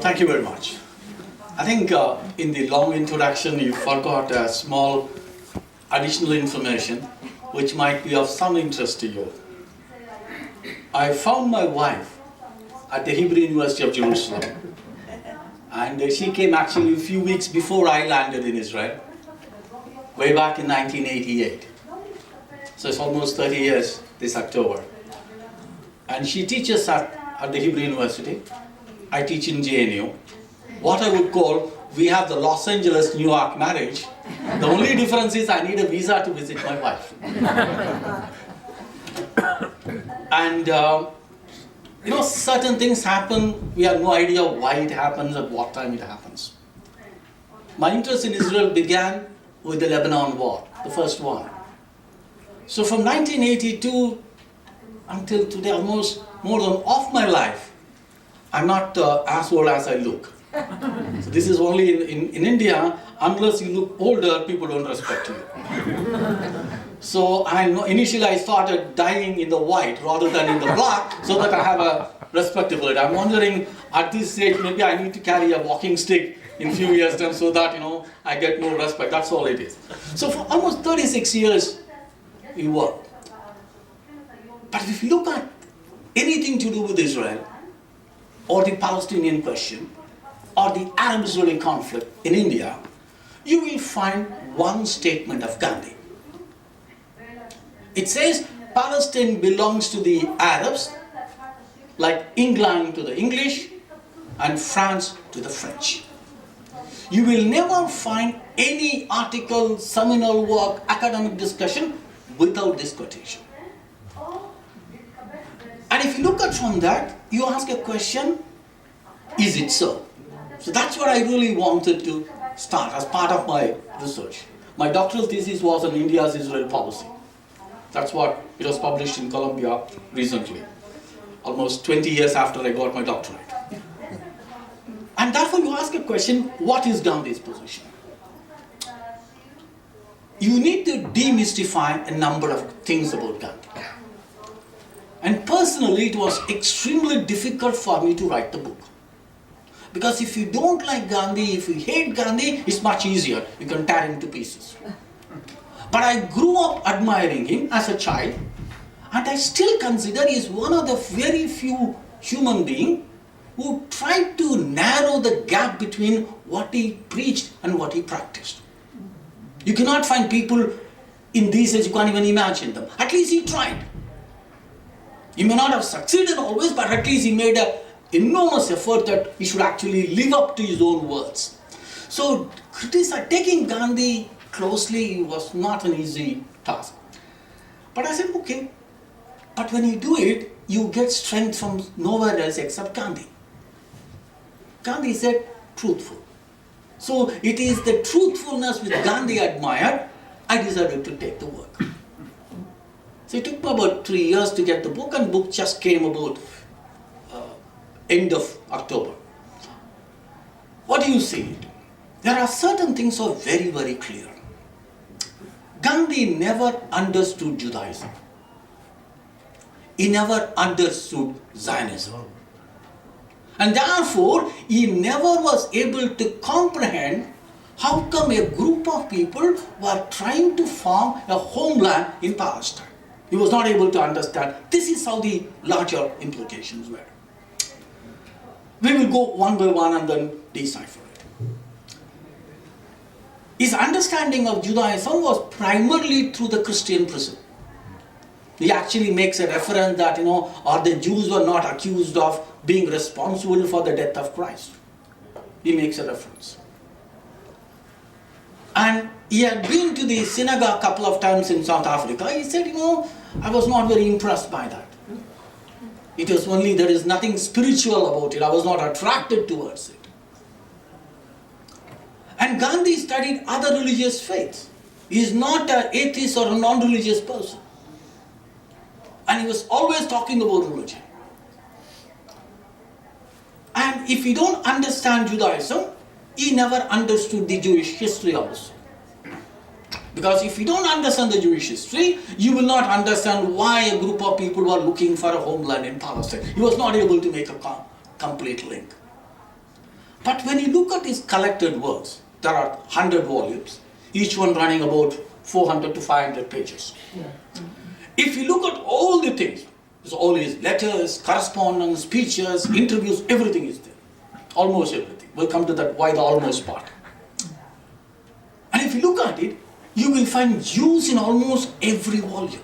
Thank you very much. I think in the long introduction you forgot a small additional information which might be of some interest to you. I found my wife at the Hebrew University of Jerusalem, and she came actually a few weeks before I landed in Israel, way back in 1988. So it's almost 30 years this October. And she teaches at the Hebrew University. I teach in JNU. What I would call, we have the Los Angeles, New York marriage. The only difference is I need a visa to visit my wife. And certain things happen, we have no idea why it happens, at what time it happens. My interest in Israel began with the Lebanon War, the first one. So from 1982 until today, almost more than half my life, I'm not as old as I look. So this is only in India, unless you look older, people don't respect you. So initially I started dyeing in the white rather than in the black so that I have a respectability. I'm wondering at this stage, maybe I need to carry a walking stick in a few years time so that I get more respect. That's all it is. So for almost 36 years, we worked. But if you look at anything to do with Israel, or the Palestinian question, or the Arab-Israeli conflict in India, you will find one statement of Gandhi. It says Palestine belongs to the Arabs, like England to the English, and France to the French. You will never find any article, seminal work, academic discussion without this quotation. And if you look at from that, you ask a question, is it so? So that's what I really wanted to start as part of my research. My doctoral thesis was on India's Israel policy. That's what it was published in Columbia recently, almost 20 years after I got my doctorate. And therefore you ask a question, what is Gandhi's position? You need to demystify a number of things about Gandhi. And personally, it was extremely difficult for me to write the book. Because if you don't like Gandhi, if you hate Gandhi, it's much easier. You can tear him to pieces. But I grew up admiring him as a child, and I still consider he is one of the very few human beings who tried to narrow the gap between what he preached and what he practiced. You cannot find people in these days, you can't even imagine them. At least he tried. He may not have succeeded always, but at least he made an enormous effort that he should actually live up to his own words. So taking Gandhi closely was not an easy task. But I said, okay, but when you do it, you get strength from nowhere else except Gandhi. Gandhi said, truthful. So it is the truthfulness which Gandhi admired, I decided to take the work. So it took me about 3 years to get the book, and the book just came about end of October. What do you see? There are certain things that are very, very clear. Gandhi never understood Judaism. He never understood Zionism. And therefore, he never was able to comprehend how come a group of people were trying to form a homeland in Palestine. He was not able to understand. This is how the larger implications were. We will go one by one and then decipher it. His understanding of Judaism was primarily through the Christian prism. He actually makes a reference that, or the Jews were not accused of being responsible for the death of Christ. He makes a reference. And he had been to the synagogue a couple of times in South Africa. He said, I was not very impressed by that. It was only, there is nothing spiritual about it. I was not attracted towards it. And Gandhi studied other religious faiths. He is not an atheist or a non-religious person. And he was always talking about religion. And if you don't understand Judaism, he never understood the Jewish history also. Because if you don't understand the Jewish history, you will not understand why a group of people were looking for a homeland in Palestine. He was not able to make a complete link. But when you look at his collected works, there are 100 volumes, each one running about 400 to 500 pages. If you look at all the things, all his letters, correspondence, speeches, interviews, everything is there. Almost everything. We'll come to that why the almost part. And if you look at it, you will find Jews in almost every volume.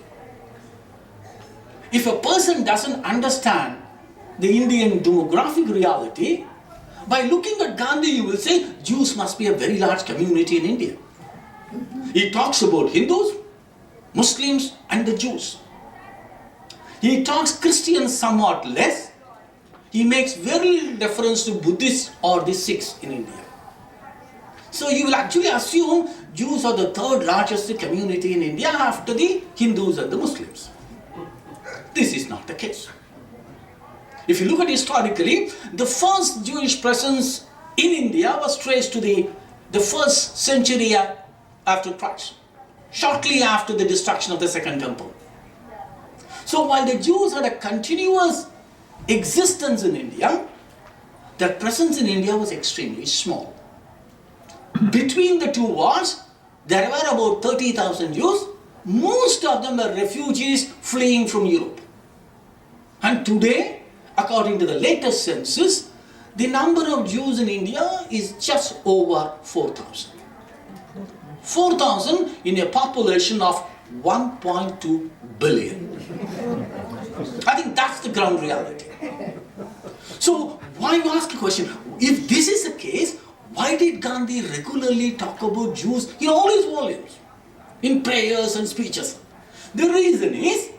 If a person doesn't understand the Indian demographic reality, by looking at Gandhi, you will say Jews must be a very large community in India. He talks about Hindus, Muslims, and the Jews. He talks Christians somewhat less. He makes very little reference to Buddhists or the Sikhs in India. So you will actually assume Jews are the third largest community in India after the Hindus and the Muslims. This is not the case. If you look at historically, the first Jewish presence in India was traced to the first century after Christ, shortly after the destruction of the Second Temple. So while the Jews had a continuous existence in India, their presence in India was extremely small. Between the two wars, there were about 30,000 Jews. Most of them were refugees fleeing from Europe. And today, according to the latest census, the number of Jews in India is just over 4,000. 4,000 in a population of 1.2 billion. I think that's the ground reality. So, why you ask a question? If this is the case, why did Gandhi regularly talk about Jews in all his volumes, in prayers and speeches? The reason is,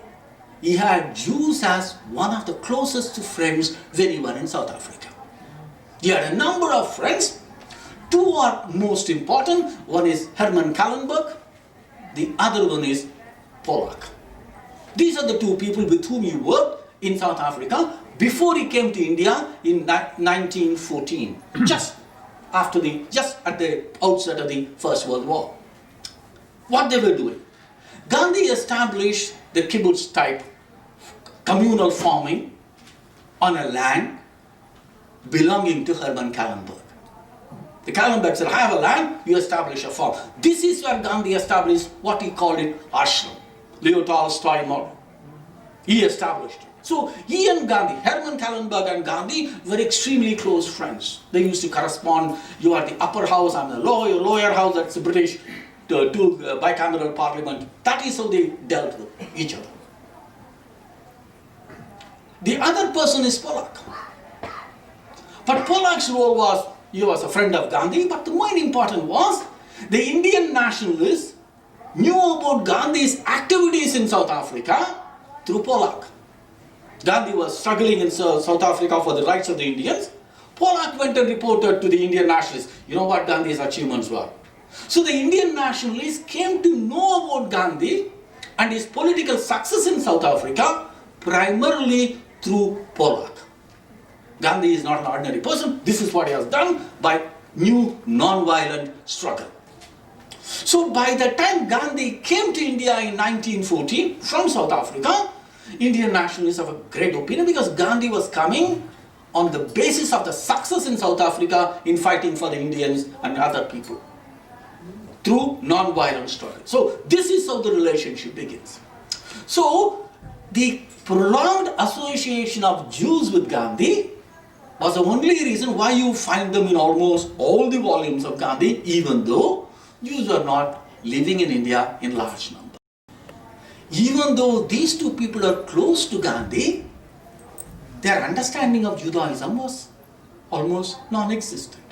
he had Jews as one of the closest friends when he was in South Africa. He had a number of friends. Two are most important. One is Herman Kallenberg. The other one is Polak. These are the two people with whom he worked in South Africa before he came to India in 1914, just at the outset of the First World War. What they were doing? Gandhi established the kibbutz type communal farming on a land belonging to Herman Kallenberg. The Kallenberg said, I have a land, you establish a farm. This is where Gandhi established what he called it ashram, Leo Tolstoy model. He established it. So he and Gandhi, Herman Kallenberg and Gandhi were extremely close friends. They used to correspond. You are the upper house, I'm the lower house, that's the British, two bicameral parliament. That is how they dealt with each other. The other person is Polak. But Polak's role was, he was a friend of Gandhi, but the more important was, the Indian nationalists knew about Gandhi's activities in South Africa through Polak. Gandhi was struggling in South Africa for the rights of the Indians. Polak went and reported to the Indian nationalists, you know what Gandhi's achievements were. So the Indian nationalists came to know about Gandhi and his political success in South Africa primarily through Polak. Gandhi is not an ordinary person. This is what he has done by new non-violent struggle. So by the time Gandhi came to India in 1914 from South Africa, Indian nationalists have a great opinion because Gandhi was coming on the basis of the success in South Africa in fighting for the Indians and other people through non-violent struggle. So this is how the relationship begins. So the prolonged association of Jews with Gandhi was the only reason why you find them in almost all the volumes of Gandhi, even though Jews were not living in India in large numbers. Even though these two people are close to Gandhi, their understanding of Judaism was almost non-existent.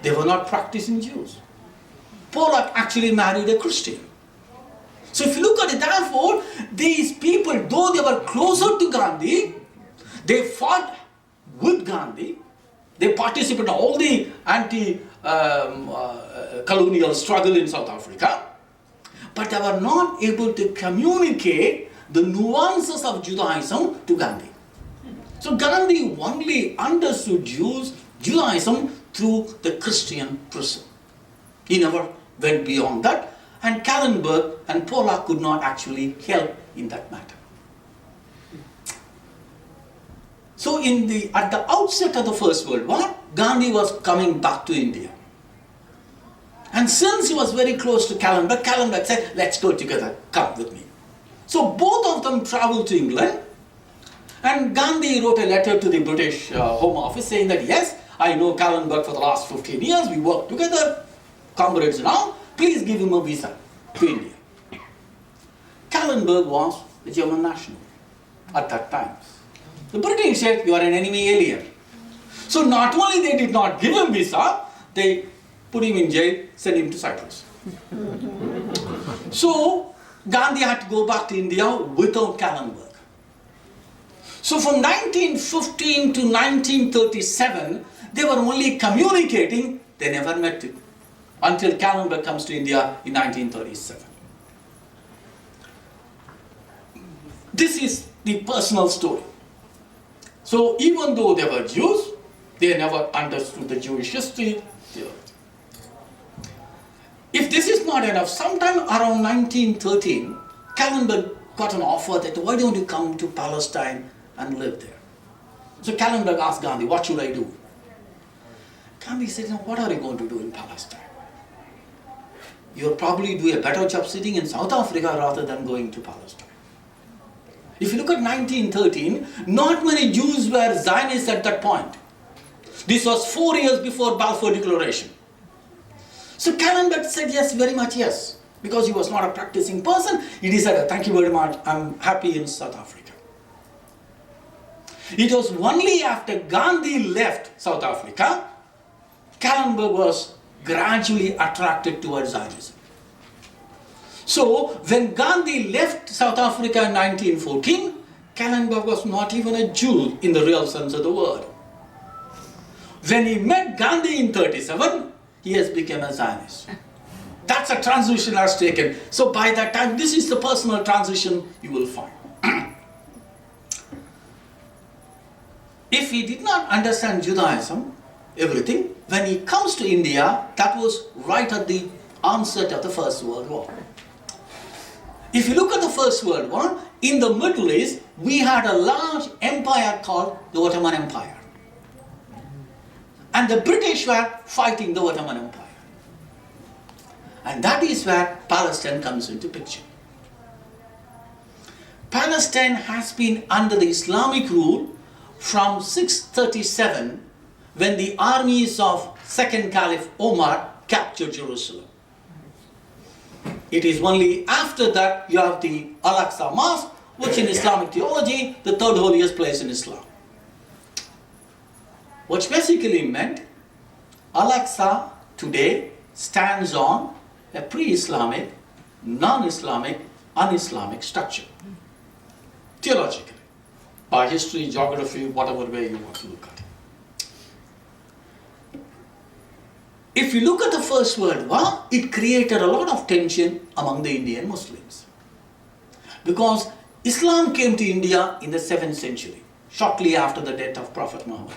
They were not practicing Jews. Polak actually married a Christian. So if you look at it, therefore, these people, though they were closer to Gandhi, they fought with Gandhi, they participated in all the anti-colonial struggle in South Africa, but they were not able to communicate the nuances of Judaism to Gandhi. So Gandhi only understood Judaism through the Christian prism. He never went beyond that, and Kallenberg and Pollock could not actually help in that matter. So at the outset of the First World War, Gandhi was coming back to India. And since he was very close to Kallenberg, Kallenberg said, let's go together, come with me. So both of them traveled to England, and Gandhi wrote a letter to the British Home Office saying that, yes, I know Kallenberg for the last 15 years, we worked together, comrades now, please give him a visa to India. Kallenberg was a German national at that time. The British said, you are an enemy alien. So not only they did not give him visa, they put him in jail, sent him to Cyprus. So Gandhi had to go back to India without Kallenberg. So from 1915 to 1937, they were only communicating, they never met him, until Kallenberg comes to India in 1937. This is the personal story. So even though they were Jews, they never understood the Jewish history. If this is not enough, sometime around 1913, Kallenberg got an offer that why don't you come to Palestine and live there? So Kallenberg asked Gandhi, what should I do? Gandhi said, what are you going to do in Palestine? You'll probably do a better job sitting in South Africa rather than going to Palestine. If you look at 1913, not many Jews were Zionists at that point. This was 4 years before Balfour Declaration. So Kallenberg said yes, very much yes. Because he was not a practicing person, he decided, thank you very much, I'm happy in South Africa. It was only after Gandhi left South Africa, Kallenberg was gradually attracted towards Zionism. So when Gandhi left South Africa in 1914, Kallenberg was not even a Jew in the real sense of the word. When he met Gandhi in 1937, he has become a Zionist. That's a transition has taken. So by that time, this is the personal transition you will find. If he did not understand Judaism, everything, when he comes to India, that was right at the onset of the First World War. If you look at the First World War, in the Middle East, we had a large empire called the Ottoman Empire. And the British were fighting the Ottoman Empire. And that is where Palestine comes into picture. Palestine has been under the Islamic rule from 637, when the armies of second Caliph Omar captured Jerusalem. It is only after that you have the Al-Aqsa Mosque, which in Islamic theology, the third holiest place in Islam. Which basically meant Al-Aqsa today stands on a pre-Islamic, non-Islamic, un-Islamic structure. Theologically, by history, geography, whatever way you want to look at it. If you look at the First World War, it created a lot of tension among the Indian Muslims. Because Islam came to India in the 7th century, shortly after the death of Prophet Muhammad.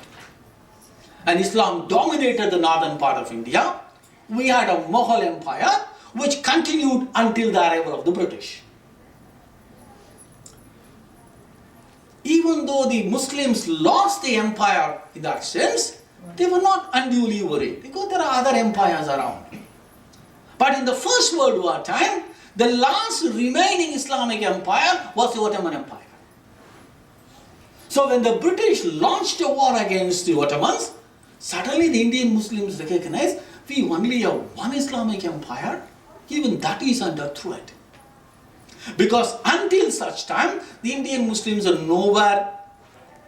And Islam dominated the northern part of India. We had a Mughal Empire, which continued until the arrival of the British. Even though the Muslims lost the empire in that sense, they were not unduly worried because there are other empires around. But in the First World War time, the last remaining Islamic empire was the Ottoman Empire. So when the British launched a war against the Ottomans, suddenly the Indian Muslims recognized we only have one Islamic empire, even that is under threat. Because until such time, the Indian Muslims are nowhere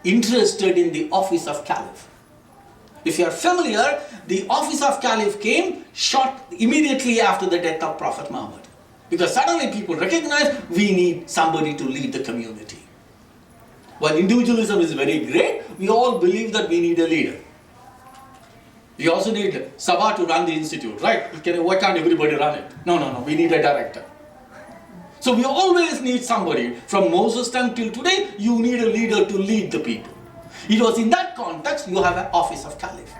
interested in the Office of Caliph. If you are familiar, the Office of Caliph came short immediately after the death of Prophet Muhammad. Because suddenly people recognize we need somebody to lead the community. While individualism is very great, we all believe that we need a leader. We also need Sabha to run the institute, right? Why can't everybody run it? No, we need a director. So we always need somebody. From Moses' time till today, you need a leader to lead the people. It was in that context you have an Office of Caliph.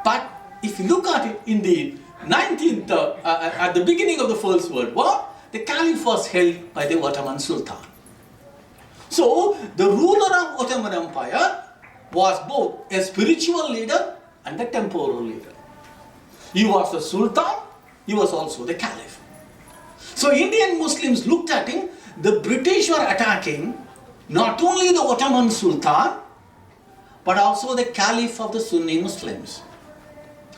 But if you look at it in the at the beginning of the First World War, the Caliph was held by the Ottoman Sultan. So, the ruler of Ottoman Empire was both a spiritual leader and a temporal leader. He was the Sultan, he was also the Caliph. So, Indian Muslims looked at him. The British were attacking not only the Ottoman Sultan, but also the Caliph of the Sunni Muslims.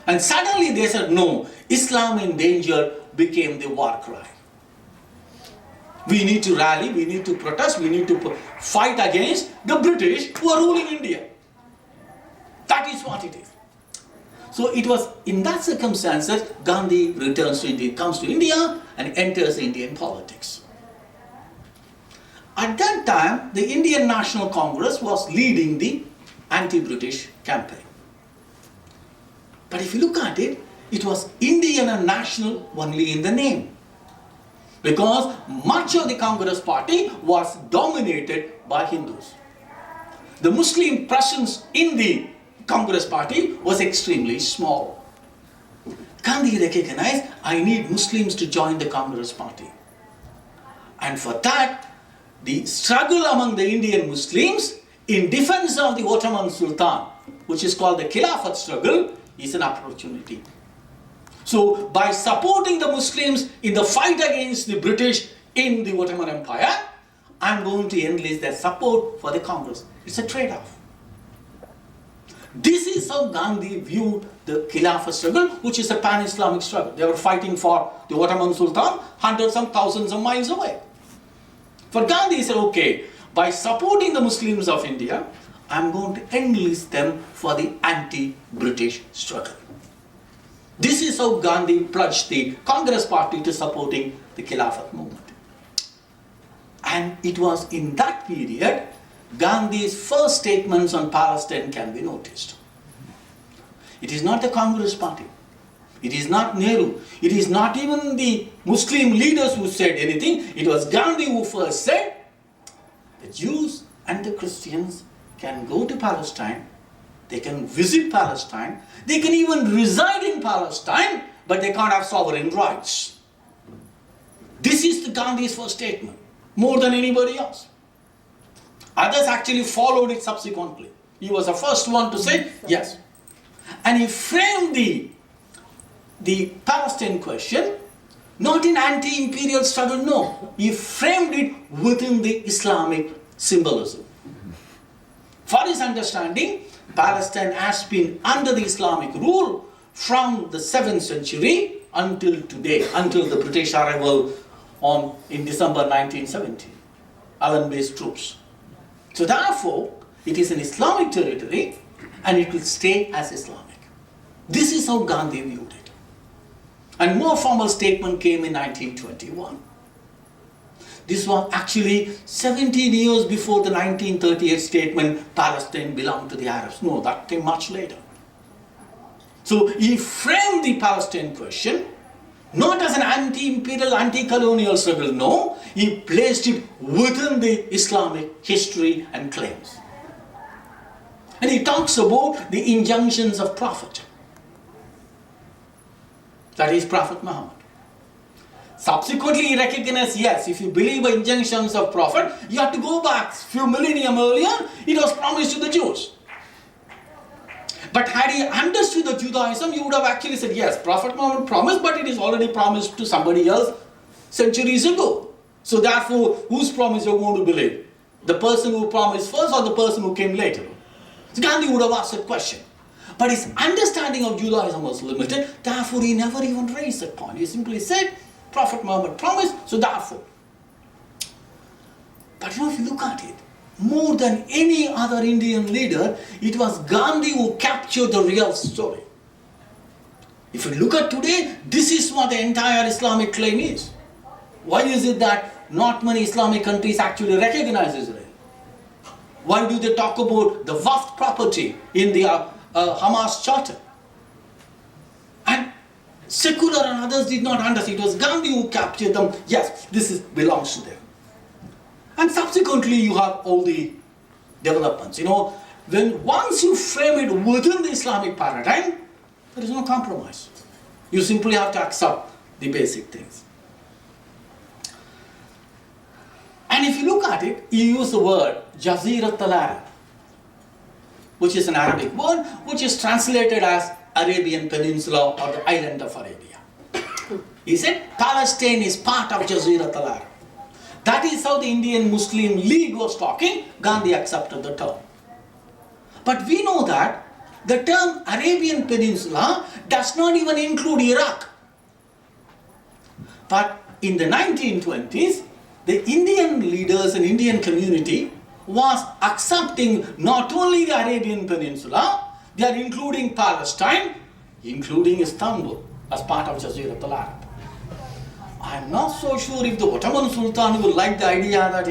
And suddenly they said, no, Islam in danger became the war cry. We need to rally, we need to protest, we need to fight against the British who are ruling India. That is what it is. So it was in that circumstance that Gandhi returns to India, comes to India and enters Indian politics. At that time, the Indian National Congress was leading the anti-British campaign. But if you look at it, it was Indian and national only in the name. Because much of the Congress party was dominated by Hindus. The Muslim presence in the Congress party was extremely small. Gandhi recognized, I need Muslims to join the Congress party. And for that, the struggle among the Indian Muslims in defense of the Ottoman Sultan, which is called the Khilafat struggle, is an opportunity. So, by supporting the Muslims in the fight against the British in the Ottoman Empire, I am going to enlist their support for the Congress. It's a trade-off. This is how Gandhi viewed the Khilafat struggle, which is a pan-Islamic struggle. They were fighting for the Ottoman Sultan hundreds and thousands of miles away. For Gandhi, he said, okay, by supporting the Muslims of India, I am going to enlist them for the anti-British struggle. This is how Gandhi pledged the Congress party to supporting the Khilafat movement. And it was in that period Gandhi's first statements on Palestine can be noticed. It is not the Congress party. It is not Nehru. It is not even the Muslim leaders who said anything. It was Gandhi who first said, the Jews and the Christians can go to Palestine, they can visit Palestine, they can even reside in Palestine, but they can't have sovereign rights. This is the Gandhi's first statement, more than anybody else. Others actually followed it subsequently. He was the first one to say yes. And he framed the Palestine question not in anti-imperial struggle, no. He framed it within the Islamic symbolism. For his understanding, Palestine has been under the Islamic rule from the 7th century until today, until the British arrival in December 1917, Allen-based troops. So therefore, it is an Islamic territory and it will stay as Islamic. This is how Gandhi viewed it. And more formal statement came in 1921. This was actually 17 years before the 1938 statement, Palestine belonged to the Arabs. No, that came much later. So he framed the Palestine question not as an anti-imperial, anti-colonial struggle, no. He placed it within the Islamic history and claims. And he talks about the injunctions of Prophet. That is Prophet Muhammad. Subsequently, he recognized, yes, if you believe in injunctions of Prophet, you have to go back a few millennium earlier, it was promised to the Jews. But had he understood the Judaism, you would have actually said, yes, Prophet Muhammad promised, but it is already promised to somebody else centuries ago. So therefore, whose promise you are going to believe? The person who promised first or the person who came later? So Gandhi would have asked that question. But his understanding of Judaism was limited, therefore he never even raised that point. He simply said, Prophet Muhammad promised, so therefore. But if you look at it, more than any other Indian leader, it was Gandhi who captured the real story. If you look at today, this is what the entire Islamic claim is. Why is it that not many Islamic countries actually recognize Israel? Why do they talk about the Waqf property in the Hamas charter? And secular and others did not understand. It was Gandhi who captured them. Yes, this belongs to them. And subsequently you have all the developments. Once you frame it within the Islamic paradigm, there is no compromise. You simply have to accept the basic things. And if you look at it, you use the word Jazirat al-Arab, which is an Arabic word, which is translated as Arabian Peninsula or the island of Arabia. He said Palestine is part of Jazirat al-Arab. That is how the Indian Muslim League was talking. Gandhi accepted the term. But we know that the term Arabian Peninsula does not even include Iraq. But in the 1920s, the Indian leaders and Indian community was accepting not only the Arabian Peninsula, they are including Palestine, including Istanbul as part of Jazirat al-Arab. I am not so sure if the Ottoman Sultan would like the idea that,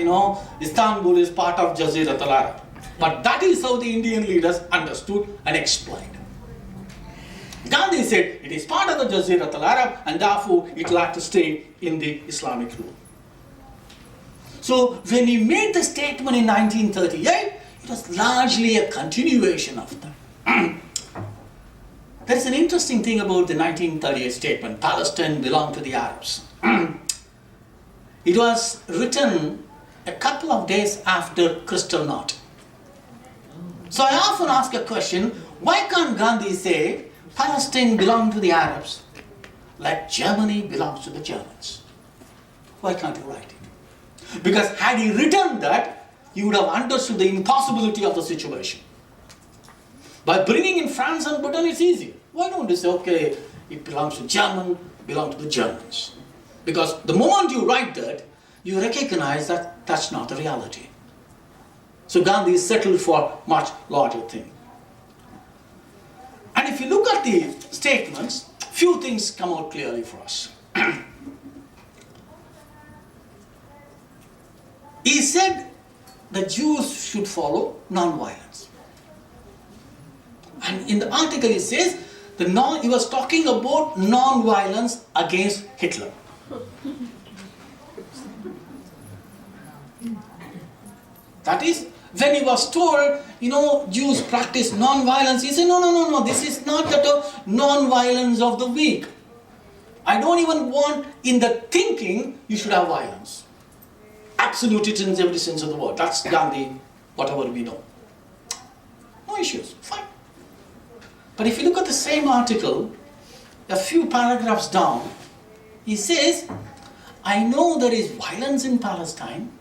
Istanbul is part of Jazirat al-Arab. But that is how the Indian leaders understood and explained. Gandhi said it is part of the Jazirat al-Arab and therefore it will have to stay in the Islamic rule. So when he made the statement in 1938, it was largely a continuation of that. There is an interesting thing about the 1938 statement, Palestine belonged to the Arabs. It was written a couple of days after Kristallnacht. So I often ask a question, why can't Gandhi say Palestine belonged to the Arabs, like Germany belongs to the Germans? Why can't he write it? Because had he written that, you would have understood the impossibility of the situation. By bringing in France and Britain, it's easy. Why don't you say, okay, it belongs to German, belongs to the Germans? Because the moment you write that, you recognize that that's not the reality. So Gandhi settled for much larger thing. And if you look at the statements, few things come out clearly for us. He said the Jews should follow non-violence. And in the article he says, he was talking about non-violence against Hitler. That is, when he was told, Jews practice non-violence, he said, no, this is not the non-violence of the weak. I don't even want in the thinking you should have violence. Absolute it in every sense of the word. That's Gandhi, whatever we know. No issues, fine. But if you look at the same article, a few paragraphs down, he says, I know there is violence in Palestine.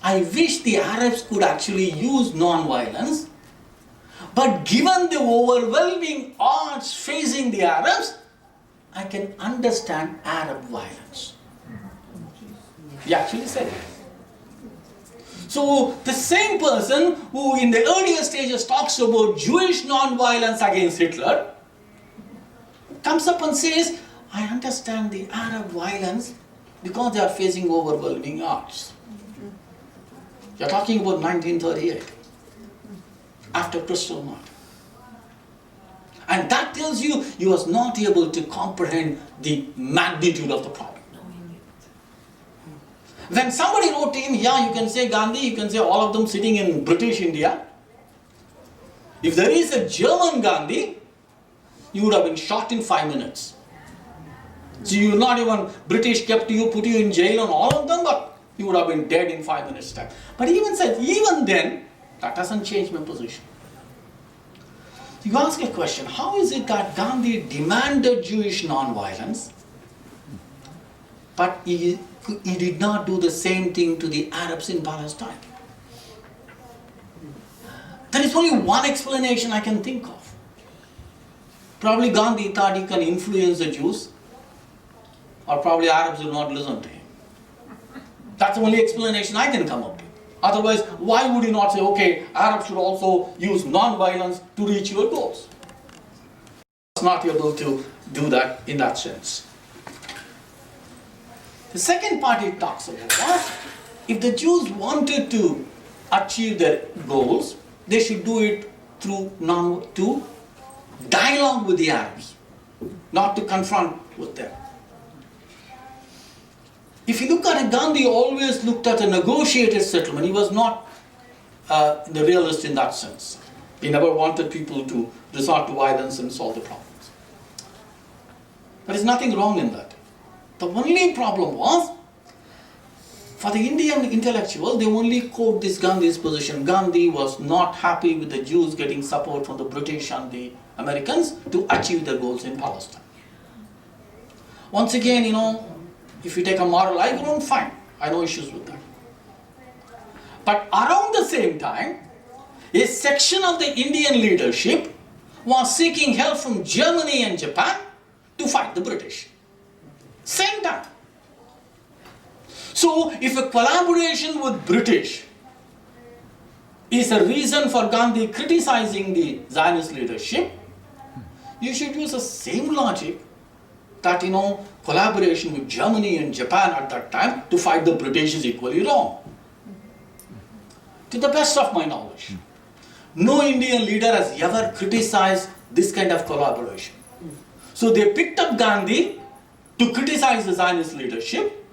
I wish the Arabs could actually use non-violence, but given the overwhelming odds facing the Arabs, I can understand Arab violence. He actually said it. So the same person who in the earlier stages talks about Jewish non-violence against Hitler comes up and says, I understand the Arab violence because they are facing overwhelming odds. You are talking about 1938, after Kristallnacht. And that tells you he was not able to comprehend the magnitude of the problem. When somebody wrote to him, yeah, you can say Gandhi, you can say all of them sitting in British India. If there is a German Gandhi, you would have been shot in 5 minutes. So you not even, British kept you, put you in jail on all of them, but you would have been dead in 5 minutes time. But he even said, even then, that doesn't change my position. You ask a question, how is it that Gandhi demanded Jewish non-violence, but he did not do the same thing to the Arabs in Palestine? There is only one explanation I can think of. Probably Gandhi thought he can influence the Jews, or probably Arabs will not listen to him. That's the only explanation I can come up with. Otherwise, why would you not say, okay, Arabs should also use non-violence to reach your goals? It's not able to do that in that sense. The second part it talks about was, if the Jews wanted to achieve their goals, they should do it through dialogue with the Arabs, not to confront with them. If you look at it, Gandhi always looked at a negotiated settlement. He was not the realist in that sense. He never wanted people to resort to violence and solve the problems. There is nothing wrong in that. The only problem was, for the Indian intellectuals, they only quote this Gandhi's position. Gandhi was not happy with the Jews getting support from the British and the Americans to achieve their goals in Palestine. Once again, if you take a moral high ground, fine. I have no issues with that. But around the same time, a section of the Indian leadership was seeking help from Germany and Japan to fight the British. Same time. So, if a collaboration with British is a reason for Gandhi criticizing the Zionist leadership, you should use the same logic that, collaboration with Germany and Japan at that time to fight the British is equally wrong. To the best of my knowledge, no Indian leader has ever criticized this kind of collaboration. So they picked up Gandhi to criticize the Zionist leadership,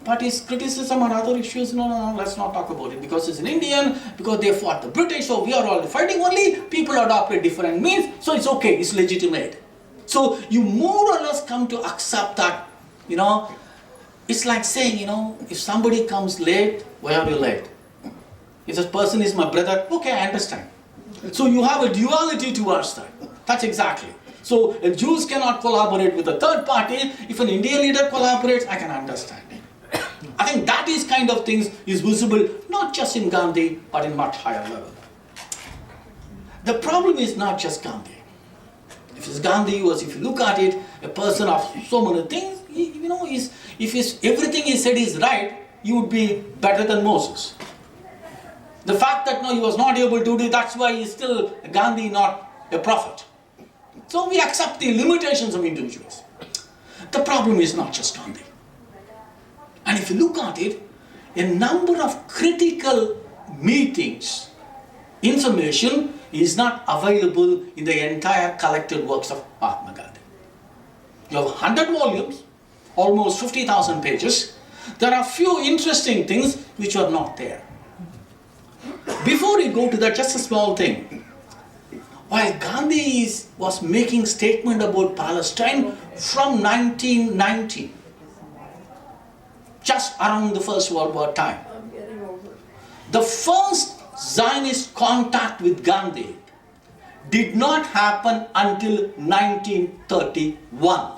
but his criticism on other issues, no, let's not talk about it, because he's an Indian, because they fought the British, so we are all fighting only, people adopted different means, so it's okay, it's legitimate. So you more or less come to accept that, it's like saying, if somebody comes late, why are you late? If this person is my brother, okay, I understand. So you have a duality towards that. That's exactly. So if Jews cannot collaborate with a third party, if an Indian leader collaborates, I can understand it. I think that is kind of things is visible not just in Gandhi, but in much higher level. The problem is not just Gandhi. If it's Gandhi was, if you look at it, a person of so many things, if everything he said is right, you would be better than Moses. The fact that he was not able to do it, that's why he's still Gandhi, not a prophet. So we accept the limitations of individuals. The problem is not just Gandhi. And if you look at it, a number of critical meetings, information is not available in the entire collected works of Mahatma Gandhi. You have 100 volumes, almost 50,000 pages. There are few interesting things which are not there. Before we go to that, just a small thing. While Gandhi was making statement about Palestine from 1919, just around the First World War time, the first Zionist contact with Gandhi did not happen until 1931.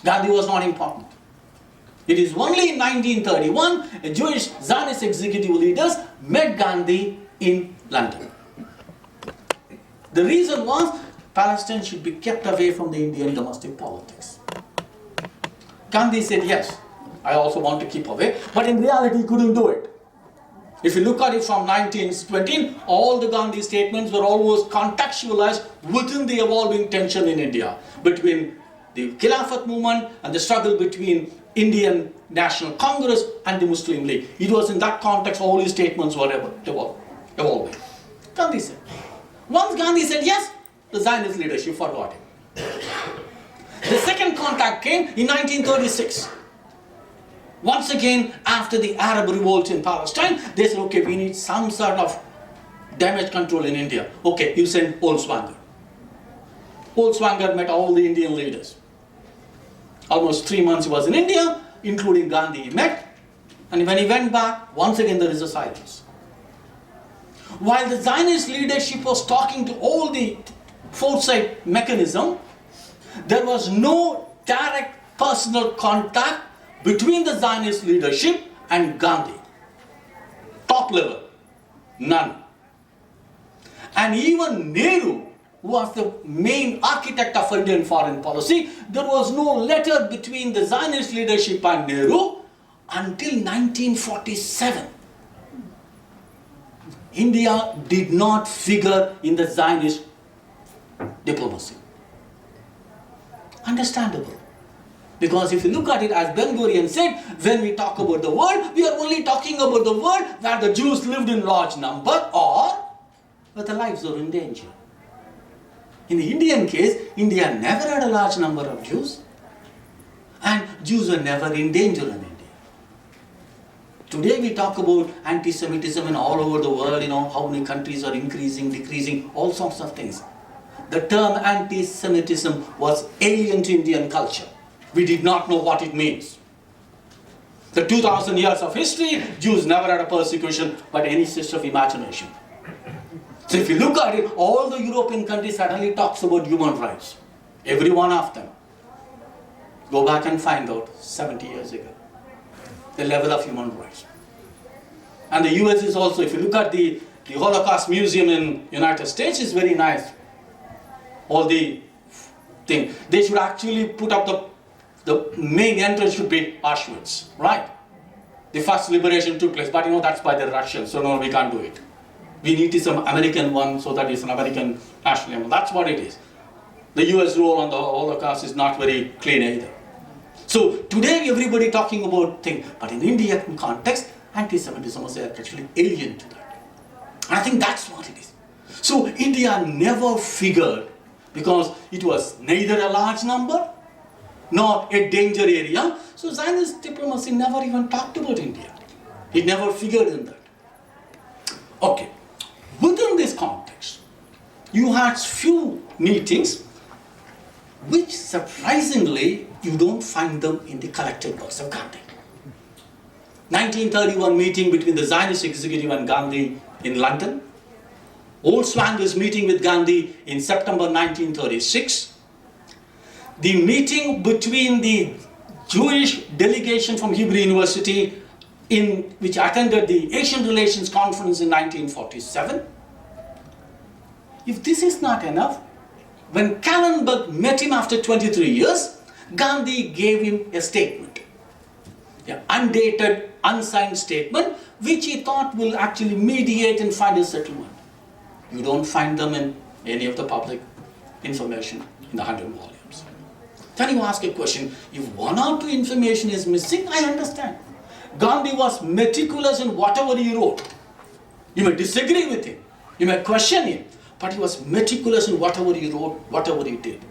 Gandhi was not important. It is only in 1931 a Jewish Zionist executive leaders met Gandhi in London. The reason was Palestine should be kept away from the Indian domestic politics. Gandhi said, yes, I also want to keep away, but in reality he couldn't do it. If you look at it from 1920, all the Gandhi statements were always contextualized within the evolving tension in India between the Khilafat movement and the struggle between Indian National Congress and the Muslim League. It was in that context all his statements were evolving. Gandhi said. Once Gandhi said yes, the Zionist leadership forgot him. The second contact came in 1936. Once again, after the Arab revolt in Palestine, they said, okay, we need some sort of damage control in India. Okay, you send Olswanger. Olswanger met all the Indian leaders. Almost 3 months he was in India, including Gandhi he met. And when he went back, once again there is a silence. While the Zionist leadership was talking to all the foresight mechanism, there was no direct personal contact between the Zionist leadership and Gandhi. Top level, none. And even Nehru, who was the main architect of Indian foreign policy, there was no letter between the Zionist leadership and Nehru until 1947. India did not figure in the Zionist diplomacy. Understandable. Because if you look at it, as Ben-Gurion said, when we talk about the world, we are only talking about the world where the Jews lived in large number or where their lives were in danger. In the Indian case, India never had a large number of Jews, and Jews were never in danger in India. Today we talk about anti-Semitism in all over the world, how many countries are increasing, decreasing, all sorts of things. the term anti-Semitism was alien to Indian culture. We did not know what it means. The 2000 years of history, Jews never had a persecution but any stretch of imagination. So if you look at it, all the European countries suddenly talks about human rights. Every one of them. Go back and find out 70 years ago. The level of human rights. And the US is also, if you look at the Holocaust Museum in United States, is very nice. All the thing. They should actually put up the main entrance should be Auschwitz, right? The first liberation took place, but that's by the Russians, so no, we can't do it. We need some American one, so that it's an American national emblem. That's what it is. The US role on the Holocaust is not very clean either. So today everybody talking about things, but in Indian context, anti-Semitism was actually alien to that. And I think that's what it is. So India never figured, because it was neither a large number, nor a danger area. So Zionist diplomacy never even talked about India. It never figured in that. Okay. Within this context, you had few meetings which surprisingly you don't find them in the collected works of Gandhi. 1931 meeting between the Zionist executive and Gandhi in London. Old Swangers meeting with Gandhi in September 1936. The meeting between the Jewish delegation from Hebrew University which attended the Asian Relations Conference in 1947. If this is not enough, when Kallenberg met him after 23 years, Gandhi gave him a statement. An undated, unsigned statement, which he thought will actually mediate and find a settlement. You don't find them in any of the public information in the 100 volumes. Then you ask a question, if one or two information is missing, I understand. Gandhi was meticulous in whatever he wrote. You may disagree with him, you may question him, but he was meticulous in whatever he wrote, whatever he did.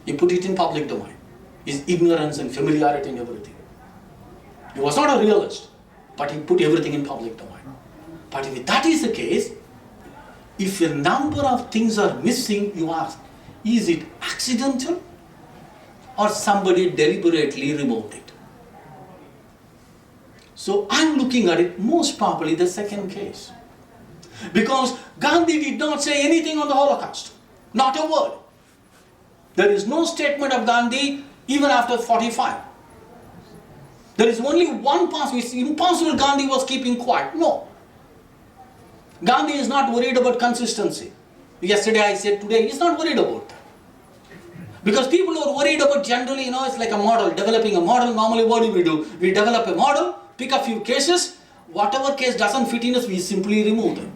He put it in public domain. His ignorance and familiarity and everything. He was not a realist, but he put everything in public domain. But if that is the case, if a number of things are missing, you ask, is it accidental or somebody deliberately removed it? So I'm looking at it most probably the second case. Because Gandhi did not say anything on the Holocaust. Not a word. There is no statement of Gandhi even after 45. There is only one passage. It's impossible Gandhi was keeping quiet. No. Gandhi is not worried about consistency. Yesterday I said, today he's not worried about that. Because people who are worried about generally, it's like a model, developing a model. Normally what do? We develop a model, pick a few cases, whatever case doesn't fit in us, we simply remove them.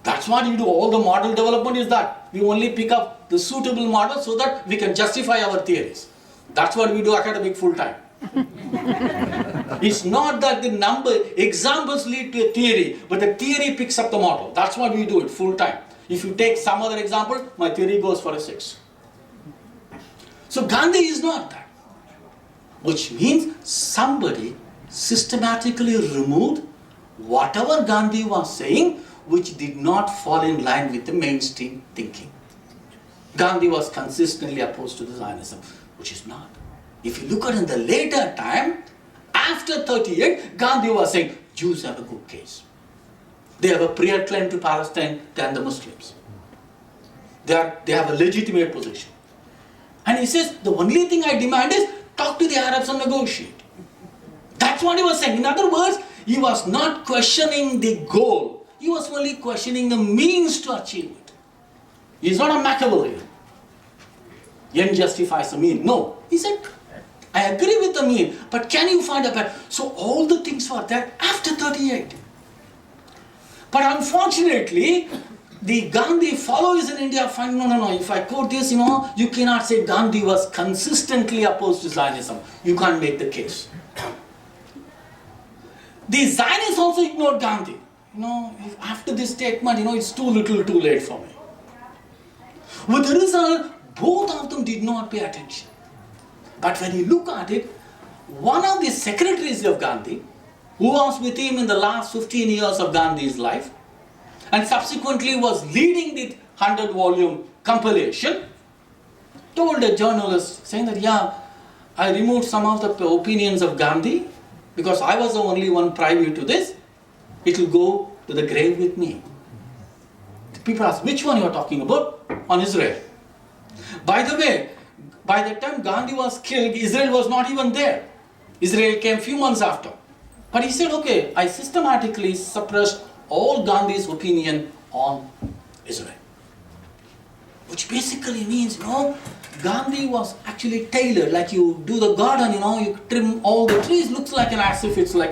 That's what you do. All the model development is that. We only pick up the suitable model so that we can justify our theories. That's what we do academic full time. It's not that the number examples lead to a theory, but the theory picks up the model. That's what we do it full time. If you take some other example, my theory goes for a 6. So Gandhi is not that. Which means somebody systematically removed whatever Gandhi was saying, which did not fall in line with the mainstream thinking. Gandhi was consistently opposed to the Zionism, which is not. If you look at it in the later time, after 38, Gandhi was saying, Jews have a good case. They have a prayer claim to Palestine than the Muslims. They have a legitimate position. And he says, the only thing I demand is, talk to the Arabs and negotiate. That's what he was saying. In other words, he was not questioning the goal. He was only questioning the means to achieve it. He's not a Machiavellian. End justifies the mean. No. He said, I agree with the mean, but can you find a better? So all the things were there after 38. But unfortunately, the Gandhi followers in India find, no, if I quote this, you cannot say Gandhi was consistently opposed to Zionism. You can't make the case. The Zionists also ignored Gandhi. After this statement, it's too little too late for me. With the result, both of them did not pay attention. But when you look at it, one of the secretaries of Gandhi, who was with him in the last 15 years of Gandhi's life, and subsequently was leading the 100-volume compilation, told a journalist saying that, yeah, I removed some of the opinions of Gandhi because I was the only one privy to this. It will go to the grave with me. People ask, which one you are talking about? On Israel. By the way, by the time Gandhi was killed, Israel was not even there. Israel came a few months after. But he said, okay, I systematically suppressed all Gandhi's opinion on Israel. Which basically means, Gandhi was actually tailored, like you do the garden, you trim all the trees, looks like as if it's like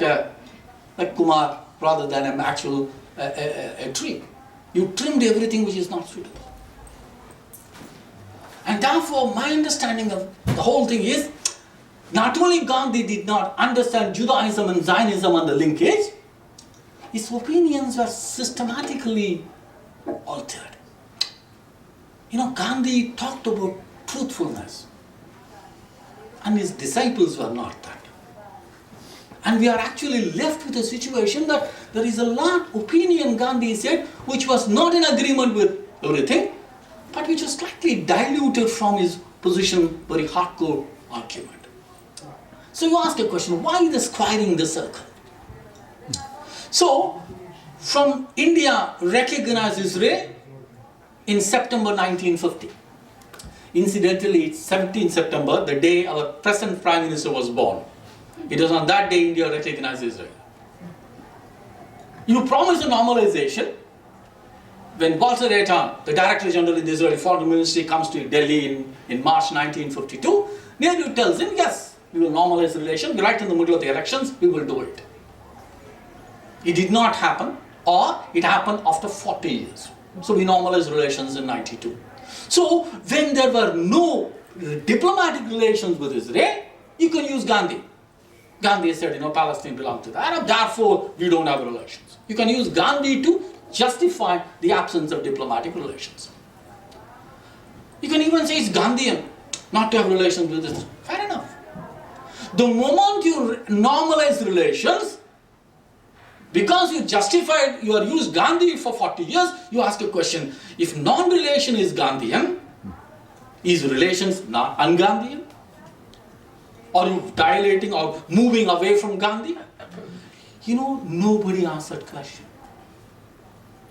Kumar rather than an actual a tree. You trimmed everything which is not suitable. And therefore, my understanding of the whole thing is, not only Gandhi did not understand Judaism and Zionism and the linkage, his opinions were systematically altered. Gandhi talked about truthfulness, and his disciples were not that. And we are actually left with a situation that there is a lot opinion Gandhi said which was not in agreement with everything, but which was slightly diluted from his position, very hardcore argument. So you ask a question, why the squaring the circle? So, from India recognized Israel in September 1950. Incidentally, it's 17 September, the day our present Prime Minister was born. It was on that day India recognized Israel. You promised a normalization. When Walter Eitan, the Director General in the Israeli Foreign Ministry, comes to Delhi in March 1952, Nehru tells him, yes, we will normalize the relation, right in the middle of the elections, we will do it. It did not happen, or it happened after 40 years. So we normalized relations in 92. So when there were no diplomatic relations with Israel, you can use Gandhi. Gandhi said, Palestine belongs to the Arab, therefore we don't have relations. You can use Gandhi to justify the absence of diplomatic relations. You can even say it's Gandhian not to have relations with Israel. Fair enough. The moment you normalize relations, because you justified, you have used Gandhi for 40 years, you ask a question, if non-relation is Gandhian, is relations not un-Gandhian? Are you dilating or moving away from Gandhi? Nobody answered question.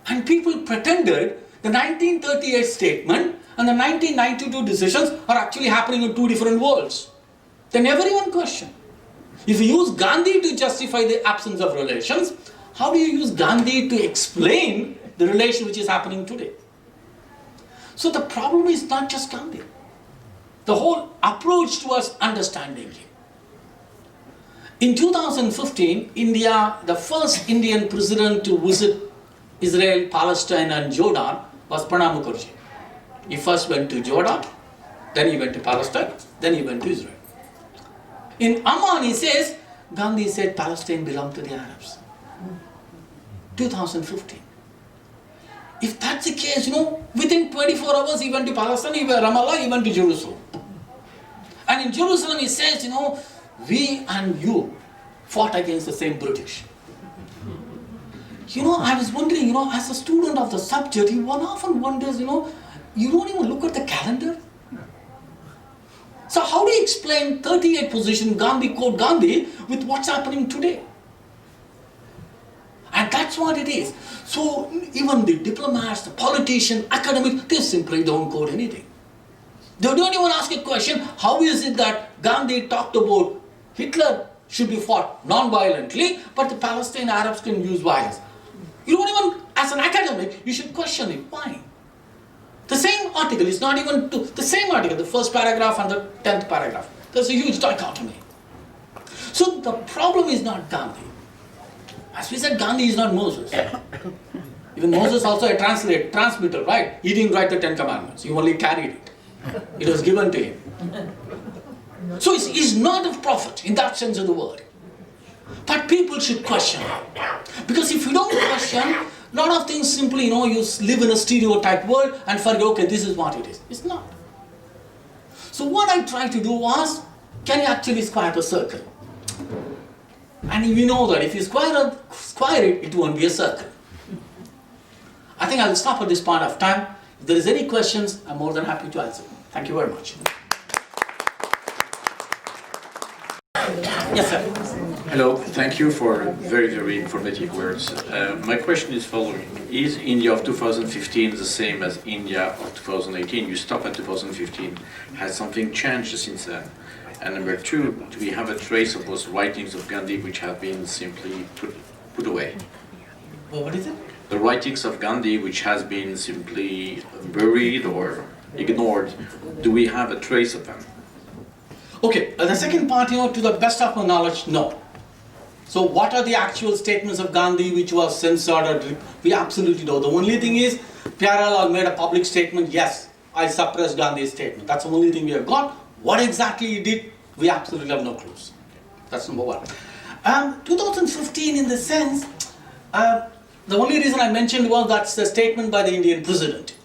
And people pretended the 1938 statement and the 1992 decisions are actually happening in two different worlds. They never even questioned. If you use Gandhi to justify the absence of relations, how do you use Gandhi to explain the relation which is happening today? So the problem is not just Gandhi. The whole approach towards understanding him. In 2015, India, the first Indian president to visit Israel, Palestine and Jordan was Pranab Mukherjee. He first went to Jordan, then he went to Palestine, then he went to Israel. In Amman, he says, Gandhi said Palestine belonged to the Arabs. 2015. If that's the case, within 24 hours he went to Palestine, he went to Ramallah, he went to Jerusalem. And in Jerusalem he says, we and you fought against the same British. I was wondering, as a student of the subject, one often wonders, you don't even look at the calendar. So how do you explain 38 position Gandhi, quote Gandhi, with what's happening today? And that's what it is. So even the diplomats, the politicians, academics, they simply don't quote anything. They don't even ask a question, how is it that Gandhi talked about Hitler should be fought non-violently, but the Palestinian Arabs can use violence? You don't even, as an academic, you should question it. Why? The same article is not even the same article, the first paragraph and the 10th paragraph. There's a huge dichotomy. So the problem is not Gandhi. As we said, Gandhi is not Moses. Even Moses also a transmitter, right? He didn't write the 10 Commandments. He only carried it. It was given to him. So he's not a prophet in that sense of the word. But people should question it. Because if you don't question, a lot of things simply, you live in a stereotype world and forget, okay, this is what it is. It's not. So what I tried to do was, can you actually square the circle? And we know that if you square it, it won't be a circle. I think I'll stop at this point of time. If there is any questions, I'm more than happy to answer. Thank you very much. Yes, sir. Hello, thank you for very, very informative words. My question is following. Is India of 2015 the same as India of 2018? You stop at 2015. Has something changed since then? And number two, do we have a trace of those writings of Gandhi which have been simply put away? Well, what is it? The writings of Gandhi which has been simply buried or ignored, do we have a trace of them? Okay, the second part, to the best of my knowledge, no. So what are the actual statements of Gandhi which was censored? Or we absolutely know. The only thing is, Pyarelal made a public statement, yes, I suppressed Gandhi's statement. That's the only thing we have got. What exactly he did, we absolutely have no clues. That's number one. 2015, in the sense, the only reason I mentioned was that's the statement by the Indian president.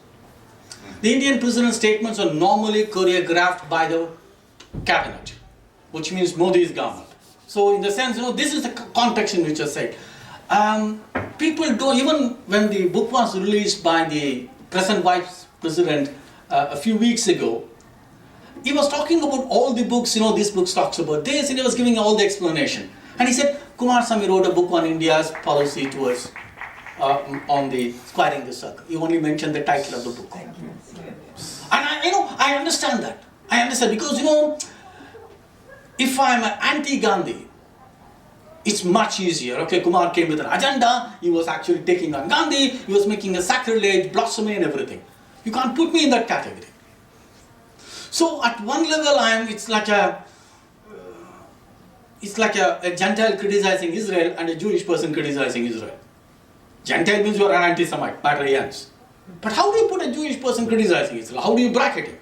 The Indian president's statements are normally choreographed by the cabinet, which means Modi's government. So in the sense, this is the context in which I said. People don't, even when the book was released by the present vice president a few weeks ago, he was talking about all the books, this book talks about this, and he was giving all the explanation. And he said, Kumaraswamy wrote a book on India's policy towards, on the squaring the circle. He only mentioned the title of the book. And I understand that. I understand because, if I'm an anti-Gandhi, it's much easier. Okay, Kumar came with an agenda, he was actually taking on Gandhi, he was making a sacrilege, blasphemy and everything. You can't put me in that category. So at one level, it's like a Gentile criticizing Israel and a Jewish person criticizing Israel. Gentile means you are an anti-Semite, matter ends. But how do you put a Jewish person criticizing Israel? How do you bracket him?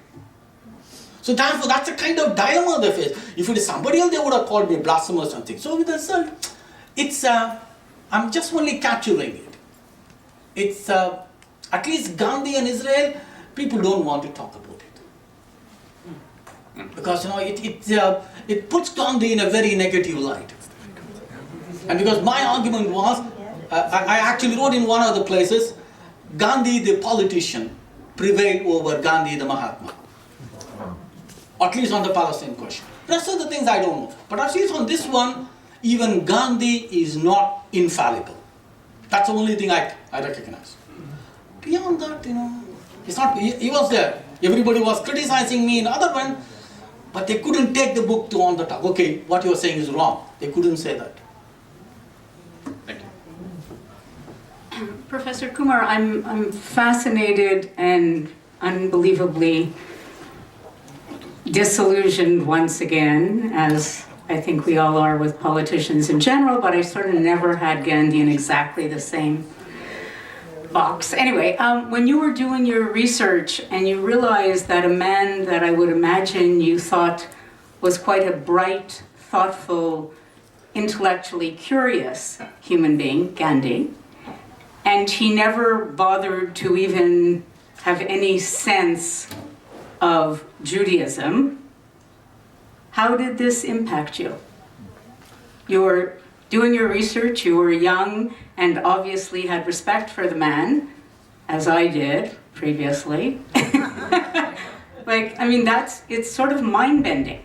So therefore, that's a kind of dilemma they face. If it is somebody else, they would have called me blasphemous or something. So with the result, it's, I'm just only capturing it. It's, at least Gandhi and Israel, people don't want to talk about it. Because, it puts Gandhi in a very negative light. And because my argument was, I actually wrote in one of the places, Gandhi the politician prevailed over Gandhi the Mahatma. At least on the Palestine question. The rest of the things I don't know. But at least on this one, even Gandhi is not infallible. That's the only thing I recognize. Beyond that, it's not, he was there. Everybody was criticizing me in other one, but they couldn't take the book to on the top. Okay, what you're saying is wrong. They couldn't say that. Thank you. Professor Kumar, I'm fascinated and unbelievably disillusioned once again, as I think we all are with politicians in general, but I sort of never had Gandhi in exactly the same box. Anyway, when you were doing your research and you realized that a man that I would imagine you thought was quite a bright, thoughtful, intellectually curious human being, Gandhi, and he never bothered to even have any sense of Judaism, how did this impact you? You were doing your research, you were young, and obviously had respect for the man, as I did previously. It's sort of mind-bending.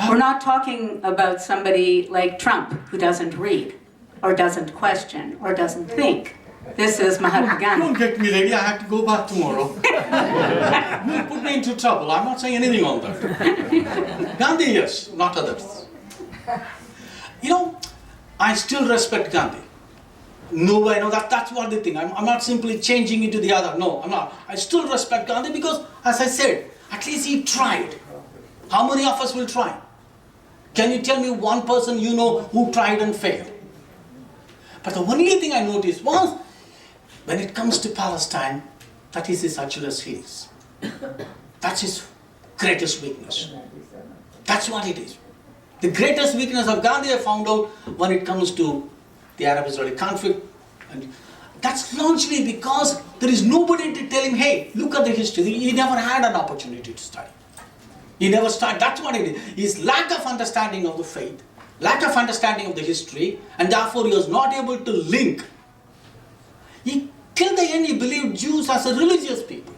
We're not talking about somebody like Trump who doesn't read, or doesn't question, or doesn't think. This is Mahatma Gandhi. Don't get me ready, I have to go back tomorrow. You put me into trouble, I'm not saying anything on that. Gandhi, yes, not others. I still respect Gandhi. No, I know that's what they think. I'm not simply changing into the other. No, I'm not. I still respect Gandhi because, as I said, at least he tried. How many of us will try? Can you tell me one person who tried and failed? But the only thing I noticed was, when it comes to Palestine, that is his Achilles' heels. That's his greatest weakness. That's what it is. The greatest weakness of Gandhi I found out when it comes to the Arab-Israeli conflict. And that's largely because there is nobody to tell him, hey, look at the history. He never had an opportunity to study. He never started. That's what it is. His lack of understanding of the faith, lack of understanding of the history, and therefore he was not able to link. Till the end he believed Jews as a religious people.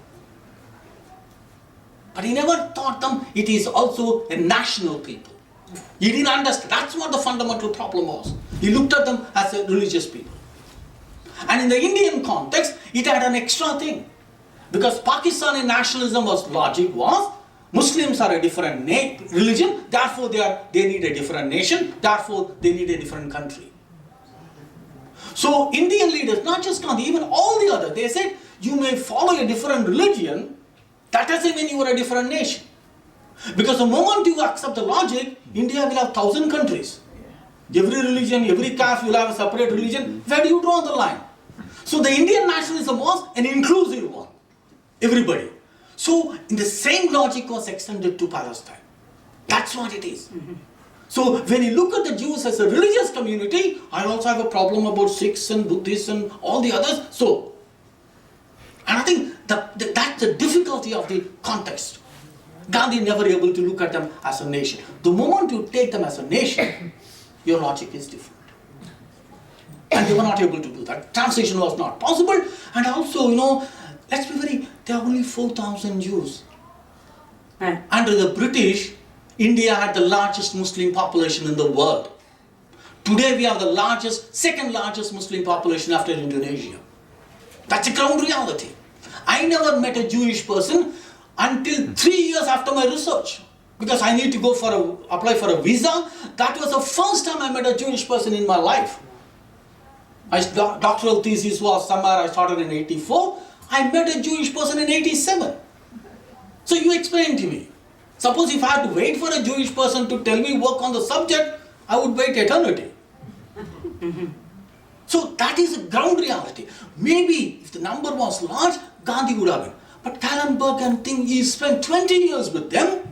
But he never taught them it is also a national people. He didn't understand. That's what the fundamental problem was. He looked at them as a religious people. And in the Indian context, it had an extra thing. Because Pakistani nationalism logic was Muslims are a different religion, therefore they need a different nation, therefore they need a different country. So Indian leaders, not just Gandhi, even all the others, they said you may follow a different religion, that doesn't mean you are a different nation. Because the moment you accept the logic, India will have 1,000 countries. Every religion, every caste will have a separate religion. Where do you draw the line? So the Indian nationalism was an inclusive one. Everybody. So in the same logic was extended to Palestine. That's what it is. So when you look at the Jews as a religious community, I also have a problem about Sikhs and Buddhists and all the others. So, and I think that's the difficulty of the context. Gandhi never able to look at them as a nation. The moment you take them as a nation, your logic is different. And they were not able to do that. Translation was not possible. And also, let's be very, there are only 4,000 Jews. Right. Under the British, India had the largest Muslim population in the world. Today we have the second largest Muslim population after Indonesia. That's a ground reality. I never met a Jewish person until 3 years after my research. Because I need to apply for a visa. That was the first time I met a Jewish person in my life. My doctoral thesis was somewhere I started in 84. I met a Jewish person in 87. So you explain to me. Suppose if I had to wait for a Jewish person to tell me work on the subject, I would wait eternity. So that is a ground reality. Maybe if the number was large, Gandhi would have been. But Kallenberg and Thing, he spent 20 years with them,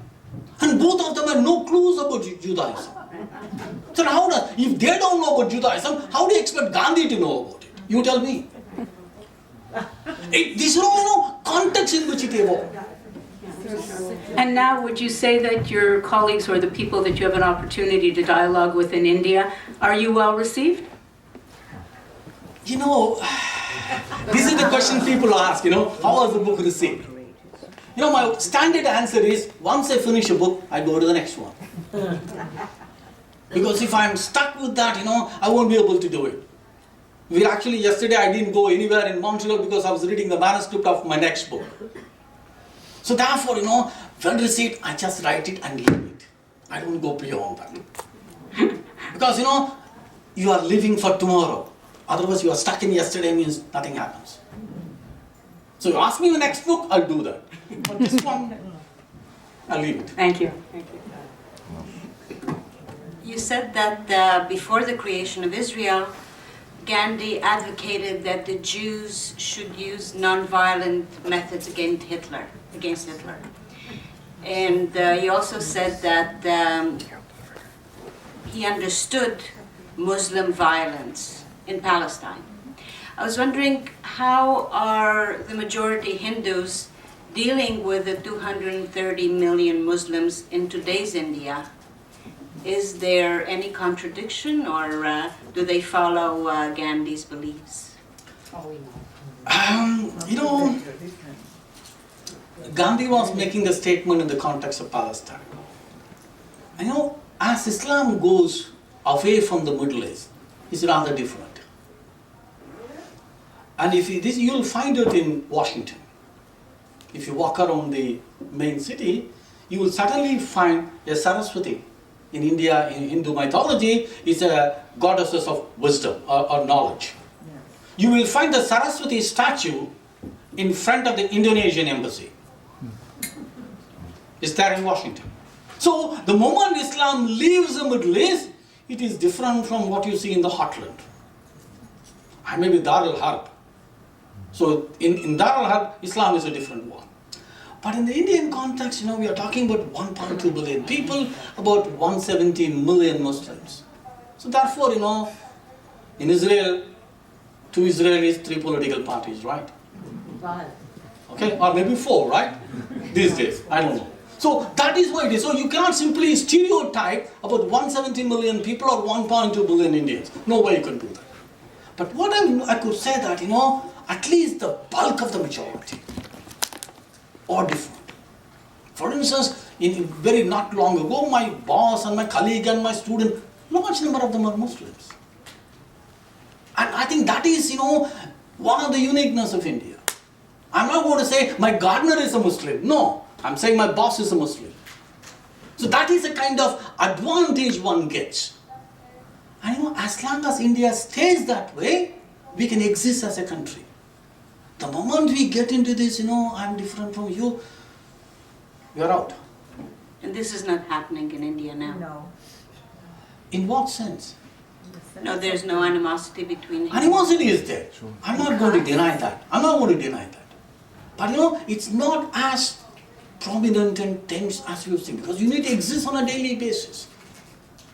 and both of them had no clues about Judaism. So if they don't know about Judaism, how do you expect Gandhi to know about it? You tell me. These are all context in which it evolved. And now would you say that your colleagues or the people that you have an opportunity to dialogue with in India, are you well received? This is the question people ask, how was the book received? My standard answer is, once I finish a book, I go to the next one. Because if I'm stuck with that, I won't be able to do it. Yesterday I didn't go anywhere in Montreal because I was reading the manuscript of my next book. So therefore, when received, I just write it and leave it. I don't go beyond that. Because, you are living for tomorrow. Otherwise, you are stuck in yesterday means nothing happens. So you ask me the next book, I'll do that. But this one, I'll leave it. Thank you. You said that before the creation of Israel, Gandhi advocated that the Jews should use non-violent methods against Hitler. And you also said that he understood Muslim violence in Palestine. I was wondering, how are the majority Hindus dealing with the 230 million Muslims in today's India? Is there any contradiction, or do they follow Gandhi's beliefs? Gandhi was making the statement in the context of Palestine. As Islam goes away from the Middle East, it's rather different. And you'll find it in Washington. If you walk around the main city, you will certainly find a Saraswati. In India, in Hindu mythology, is a goddess of wisdom or knowledge. You will find the Saraswati statue in front of the Indonesian embassy. It's there in Washington. So the moment Islam leaves the Middle East, it is different from what you see in the heartland. And maybe Dar al-Harb. So in Dar al-Harb, Islam is a different one. But in the Indian context, we are talking about 1.2 billion people, about 170 million Muslims. So therefore, in Israel, 2 Israelis, 3 political parties, right? 5. Okay, or maybe 4, right? These days, I don't know. So that is what it is. So you cannot simply stereotype about 170 million people or 1.2 billion Indians. No way you can do that. But what I could say that, at least the bulk of the majority are different. For instance, in very not long ago, my boss and my colleague and my student, large number of them are Muslims. And I think that is, one of the uniqueness of India. I'm not going to say my gardener is a Muslim. No, I'm saying my boss is a Muslim. So that is a kind of advantage one gets. And as long as India stays that way, we can exist as a country. The moment we get into this, I'm different from you, we are out. And this is not happening in India now? No. In what sense? No, there's no animosity between Hindus. Animosity is there. I'm not going to deny that. I'm not going to deny that. But it's not as prominent and tense as you think, because you need to exist on a daily basis.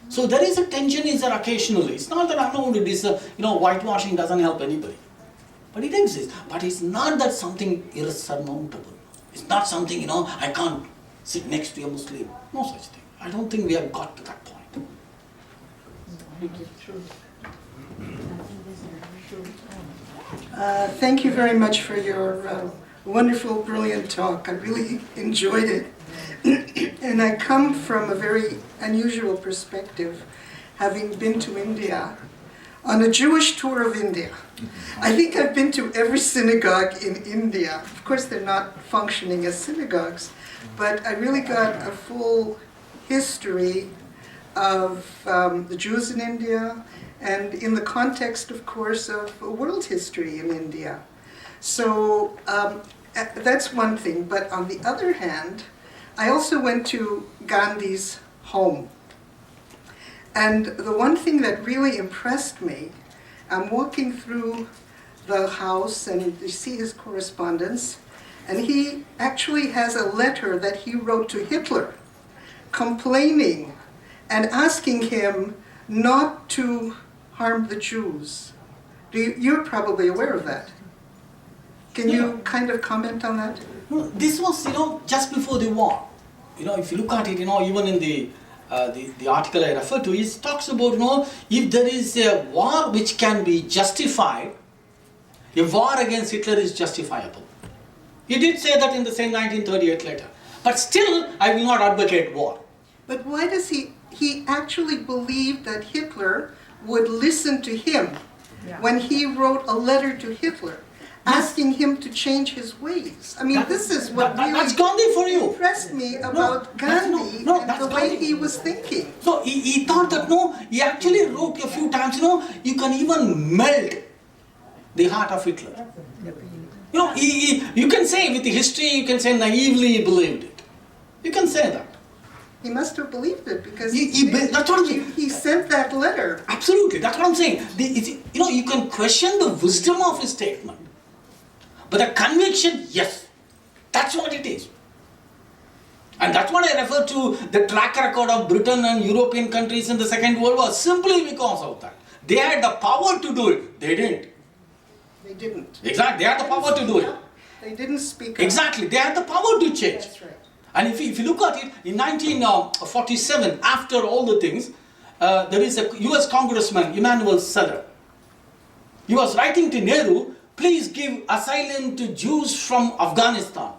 So there is a tension is there occasionally. It's not that I'm not going to whitewashing doesn't help anybody. But it exists. But it's not that something insurmountable. It's not something, I can't sit next to a Muslim. No such thing. I don't think we have got to that point. Thank you very much for your wonderful, brilliant talk. I really enjoyed it. And I come from a very unusual perspective, having been to India on a Jewish tour of India. I think I've been to every synagogue in India. Of course, they're not functioning as synagogues, but I really got a full history of the Jews in India, and in the context, of course, of world history in India. So that's one thing. But on the other hand, I also went to Gandhi's home. And the one thing that really impressed me, I'm walking through the house and you see his correspondence, and he actually has a letter that he wrote to Hitler complaining and asking him not to harm the Jews. You're probably aware of that. Can you kind of comment on that? No, this was, just before the war. If you look at it, even in the article I refer to, it talks about, if there is a war which can be justified, a war against Hitler is justifiable. He did say that in the same 1938 letter. But still, I will not advocate war. But why does he actually believed that Hitler would listen to him when he wrote a letter to Hitler, asking him to change his ways. I mean, this is what that's Gandhi for you. Impressed me about Gandhi and the way Gandhi. he was thinking. So he thought that, he actually wrote a few times, you can even melt the heart of Hitler. You can say with the history, you can say naively he believed it. You can say that. He must have believed it because that's what I'm saying. he sent that letter. Absolutely, that's what I'm saying. You can question the wisdom of his statement. But the conviction, yes, that's what it is. And that's what I refer to the track record of Britain and European countries in the Second World War, simply because of that. They had the power to do it, they didn't. They didn't. Exactly, they had the power to do it. They didn't speak up. Exactly, they had the power to change. That's right. And if you look at it, in 1947, after all the things, there is a US Congressman, Emanuel Seller. He was writing to Nehru, please give asylum to Jews from Afghanistan.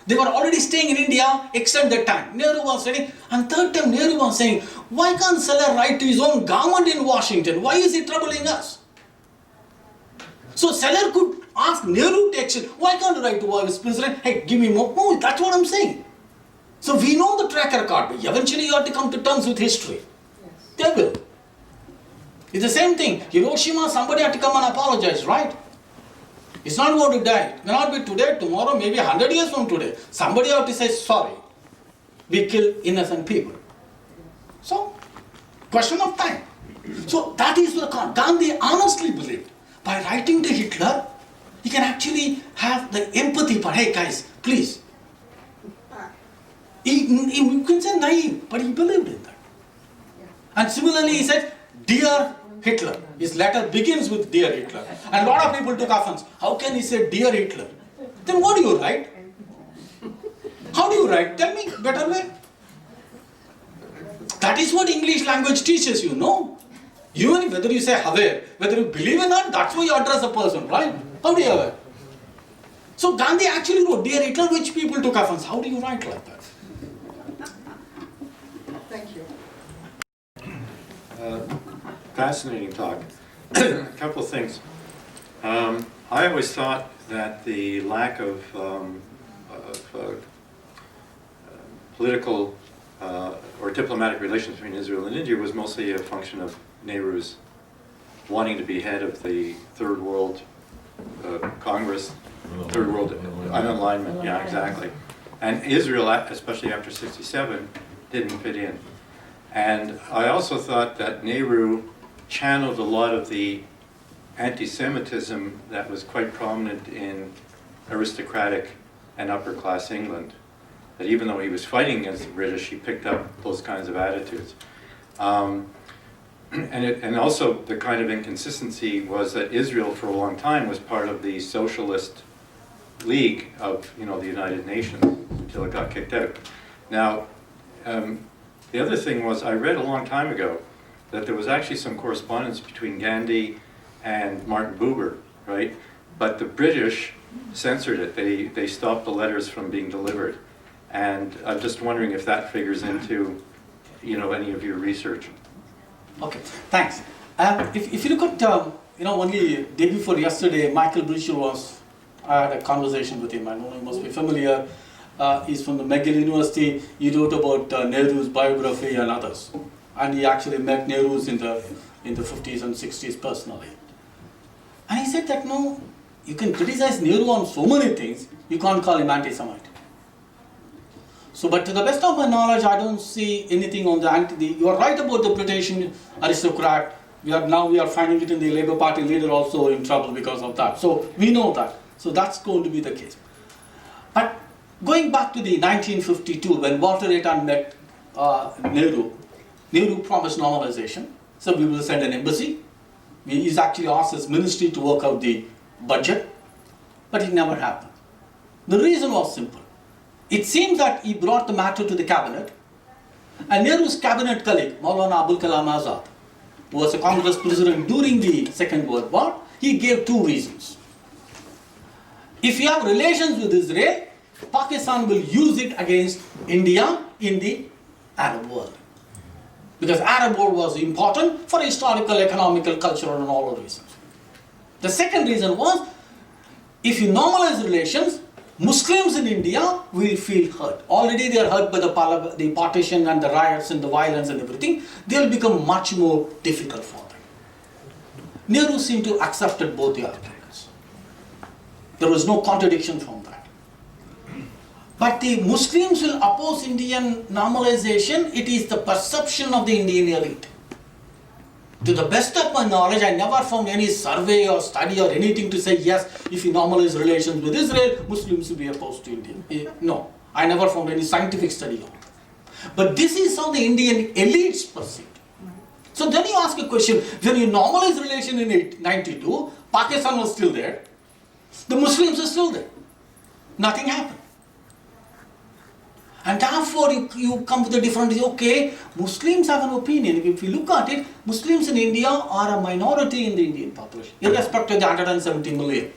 They were already staying in India, extend their time. Nehru was saying, and third time Nehru was saying, why can't Seller write to his own government in Washington? Why is he troubling us? So Seller could ask Nehru to action. Why can't you write to Vice President? Hey, give me more. No, that's what I'm saying. So we know the track record, but eventually you have to come to terms with history. Yes. They will. It's the same thing. Hiroshima, somebody had to come and apologize, right? It's not going to die. It may not be today, tomorrow, maybe 100 years from today. Somebody have to say, sorry. We kill innocent people. So, question of time. So that is what Gandhi honestly believed. By writing to Hitler, he can actually have the empathy part. Hey guys, please. You can say naive, but he believed in that. And similarly, he said, dear Hitler. His letter begins with dear Hitler. And a lot of people took offense. How can he say dear Hitler? Then what do you write? How do you write? Tell me, better way. That is what English language teaches you, no? Even whether you say Haver, whether you believe or not, that's how you address a person, right? How do you have it? So Gandhi actually wrote, Dear Hitler, which people took offense. How do you write like that? Thank you. Fascinating talk. A couple of things. I always thought that the lack of political or diplomatic relations between Israel and India was mostly a function of Nehru's wanting to be head of the Third World Congress, Third World Unalignment, yeah, exactly. And Israel, especially after '67, didn't fit in. And I also thought that Nehru channeled a lot of the anti-Semitism that was quite prominent in aristocratic and upper-class England. That even though he was fighting against the British, he picked up those kinds of attitudes. And also the kind of inconsistency was that Israel for a long time was part of the Socialist League of the United Nations until it got kicked out. Now, the other thing was I read a long time ago that there was actually some correspondence between Gandhi and Martin Buber, right? But the British censored it. They stopped the letters from being delivered. And I'm just wondering if that figures into any of your research. Okay, thanks. If you look at, only day before yesterday, Michael Bridger I had a conversation with him. I know you must be familiar. He's from the McGill University. He wrote about Nehru's biography and others. And he actually met Nehru's in the 50s and 60s personally. And he said that no, you can criticize Nehru on so many things, you can't call him anti-Semite. So, but to the best of my knowledge, I don't see anything on you are right about the British aristocrat. We are finding it in the Labour Party leader also in trouble because of that. So we know that. So that's going to be the case. But going back to the 1952, when Walter Retan met Nehru promised normalization. So we will send an embassy. He's actually asked his ministry to work out the budget, but it never happened. The reason was simple. It seems that he brought the matter to the cabinet, and Nehru's cabinet colleague, Maulana Abul Kalam Azad, who was a Congress president during the Second World War, he gave two reasons. If you have relations with Israel, Pakistan will use it against India in the Arab world. Because Arab world was important for historical, economical, cultural and all the reasons. The second reason was, if you normalize relations, Muslims in India will feel hurt. Already they are hurt by the partition and the riots and the violence and everything. They will become much more difficult for them. Nehru seemed to accept both the arguments. There was no contradiction from that. But the Muslims will oppose Indian normalization. It is the perception of the Indian elite. To the best of my knowledge, I never found any survey or study or anything to say, yes, if you normalize relations with Israel, Muslims will be opposed to India. No, I never found any scientific study on it. But this is how the Indian elites perceive. So then you ask a question, when you normalize relation in 1992, Pakistan was still there, the Muslims are still there. Nothing happened. And therefore you come with a different, okay, Muslims have an opinion. If you look at it, Muslims in India are a minority in the Indian population, irrespective of the 170 million.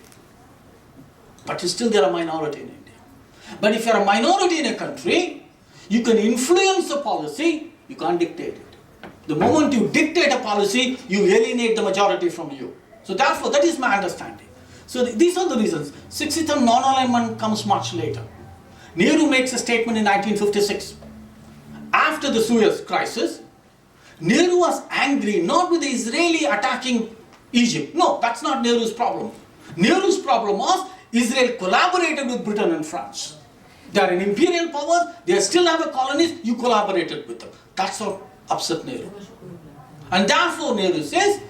But still they are a minority in India. But if you are a minority in a country, you can influence the policy, you can't dictate it. The moment you dictate a policy, you alienate the majority from you. So therefore, that is my understanding. So these are the reasons. 60th non-alignment comes much later. Nehru makes a statement in 1956. After the Suez crisis, Nehru was angry not with the Israeli attacking Egypt. No, that's not Nehru's problem. Nehru's problem was Israel collaborated with Britain and France. They are an imperial power, they still have a colonies, you collaborated with them. That's what upset Nehru. And therefore Nehru says,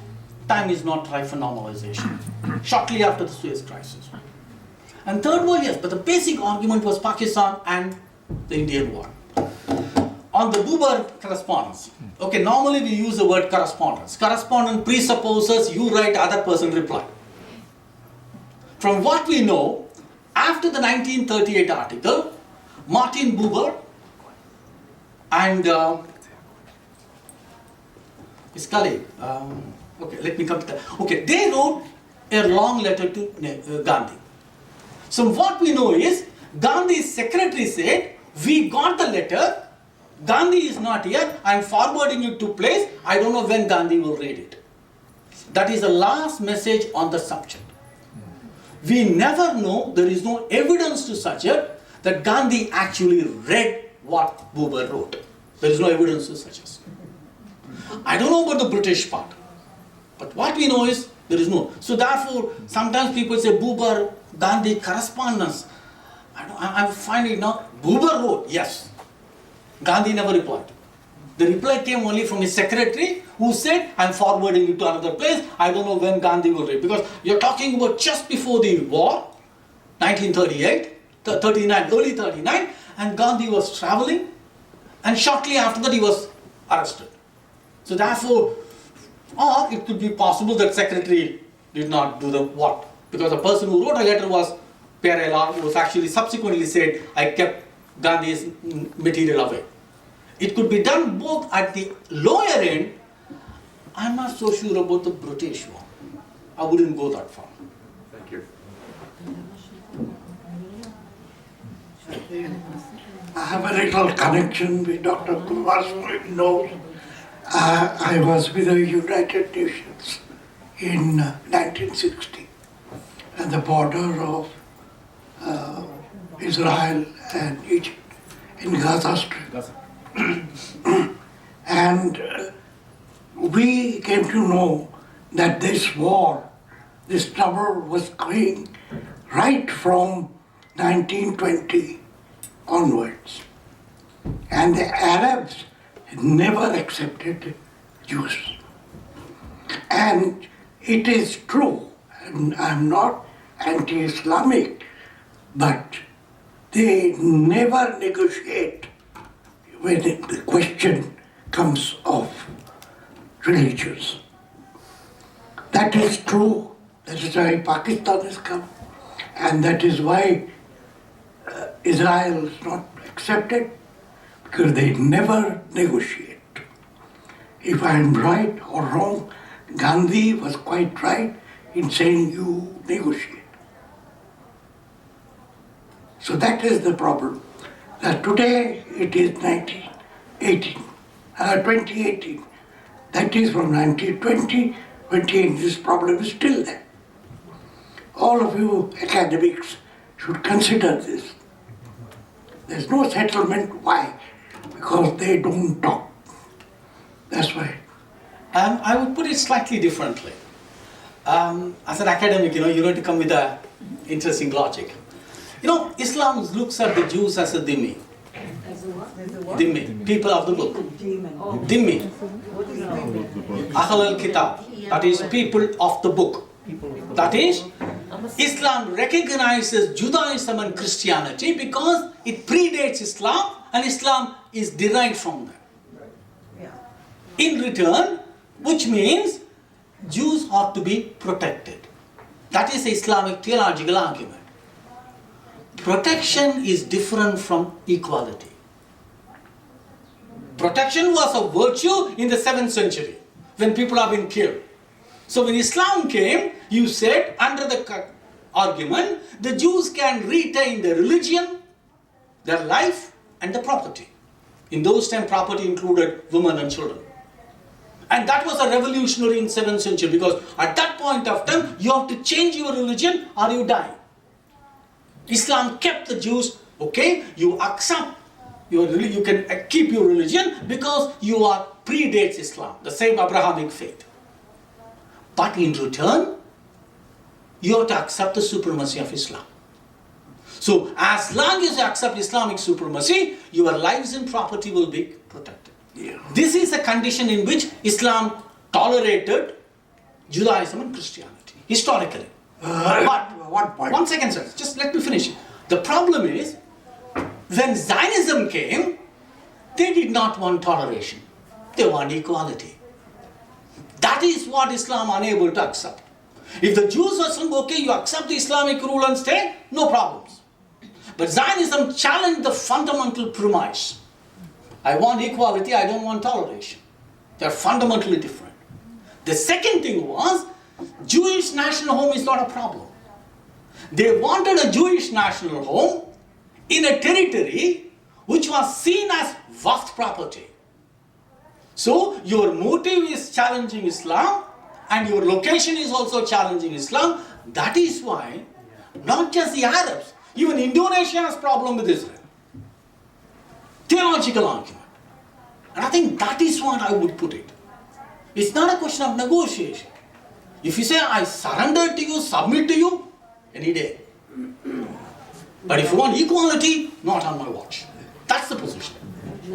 time is not right for normalization. Shortly after the Suez crisis. And third world, yes, but the basic argument was Pakistan and the Indian war. On the Buber correspondence, okay, normally we use the word correspondence. Correspondence presupposes you write, other person reply. From what we know, after the 1938 article, Martin Buber and his colleague, okay, let me come to that. Okay, they wrote a long letter to Gandhi. So what we know is, Gandhi's secretary said, we got the letter, Gandhi is not here, I am forwarding it to place, I don't know when Gandhi will read it. That is the last message on the subject. We never know, there is no evidence to suggest that Gandhi actually read what Buber wrote. There is no evidence to suggest. I don't know about the British part, but what we know is there is no. So therefore, sometimes people say Buber, Gandhi correspondence. I find it now. Buber wrote, yes. Gandhi never replied. The reply came only from his secretary, who said, I'm forwarding it to another place. I don't know when Gandhi will read. Because you're talking about just before the war, 1938, 39, early 39, and Gandhi was traveling, and shortly after that he was arrested. So therefore, or it could be possible that secretary did not do the what. Because the person who wrote a letter was Perella, who was actually subsequently said, I kept Gandhi's material away. It could be done both at the lower end. I'm not so sure about the British one. I wouldn't go that far. Thank you. I have a little connection with Dr. Kumaraswamy knows. I was with the United Nations in 1960 at the border of Israel and Egypt in Gaza Strip. And we came to know that this war, this trouble was going right from 1920 onwards. And the Arabs had never accepted Jews. And it is true, and I'm not anti-Islamic, but they never negotiate when the question comes of religions. That is true. That is why Pakistan has come, and that is why Israel is not accepted, because they never negotiate. If I am right or wrong, Gandhi was quite right in saying you negotiate. So that is the problem. That today it is 2018. That is from 1920, 2018. This problem is still there. All of you academics should consider this. There's no settlement. Why? Because they don't talk. That's why. I would put it slightly differently. As an academic, you need to come with an interesting logic. Islam looks at the Jews as a dhimmi. Dhimmi, people of the book. Dhimmi. Ahl al-Kitab. That is people of the book. That is, Islam recognizes Judaism and Christianity because it predates Islam and Islam is derived from them. In return, which means Jews ought to be protected. That is the Islamic theological argument. Protection is different from equality. Protection was a virtue in the 7th century when people have been killed. So when Islam came, you said under the argument, the Jews can retain their religion, their life and the property. In those times, property included women and children. And that was a revolutionary in 7th century because at that point of time, you have to change your religion or you die. Islam kept the Jews, okay, you accept your religion, you can keep your religion because you are predates Islam, the same Abrahamic faith. But in return, you have to accept the supremacy of Islam. So as long as you accept Islamic supremacy, your lives and property will be protected. Yeah. This is a condition in which Islam tolerated Judaism and Christianity, historically. But, what point? 1 second, sir, just let me finish. The problem is, when Zionism came, they did not want toleration. They want equality. That is what Islam unable to accept. If the Jews are saying, okay, you accept the Islamic rule and state, no problems. But Zionism challenged the fundamental premise. I want equality, I don't want toleration. They are fundamentally different. The second thing was, Jewish national home is not a problem. They wanted a Jewish national home in a territory which was seen as vast property. So your motive is challenging Islam and your location is also challenging Islam. That is why not just the Arabs, even Indonesia has problem with Israel. Theological argument. And I think that is what I would put it. It's not a question of negotiation. If you say, I surrender to you, submit to you, any day. But if you want equality, not on my watch. That's the position.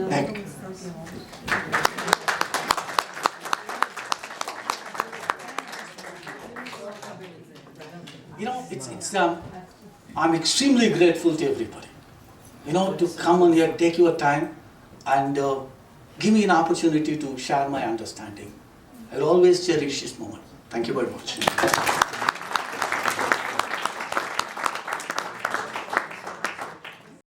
Thank you. You know, I'm extremely grateful to everybody. You know, to come on here, take your time and give me an opportunity to share my understanding. I'll always cherish this moment. Thank you very much.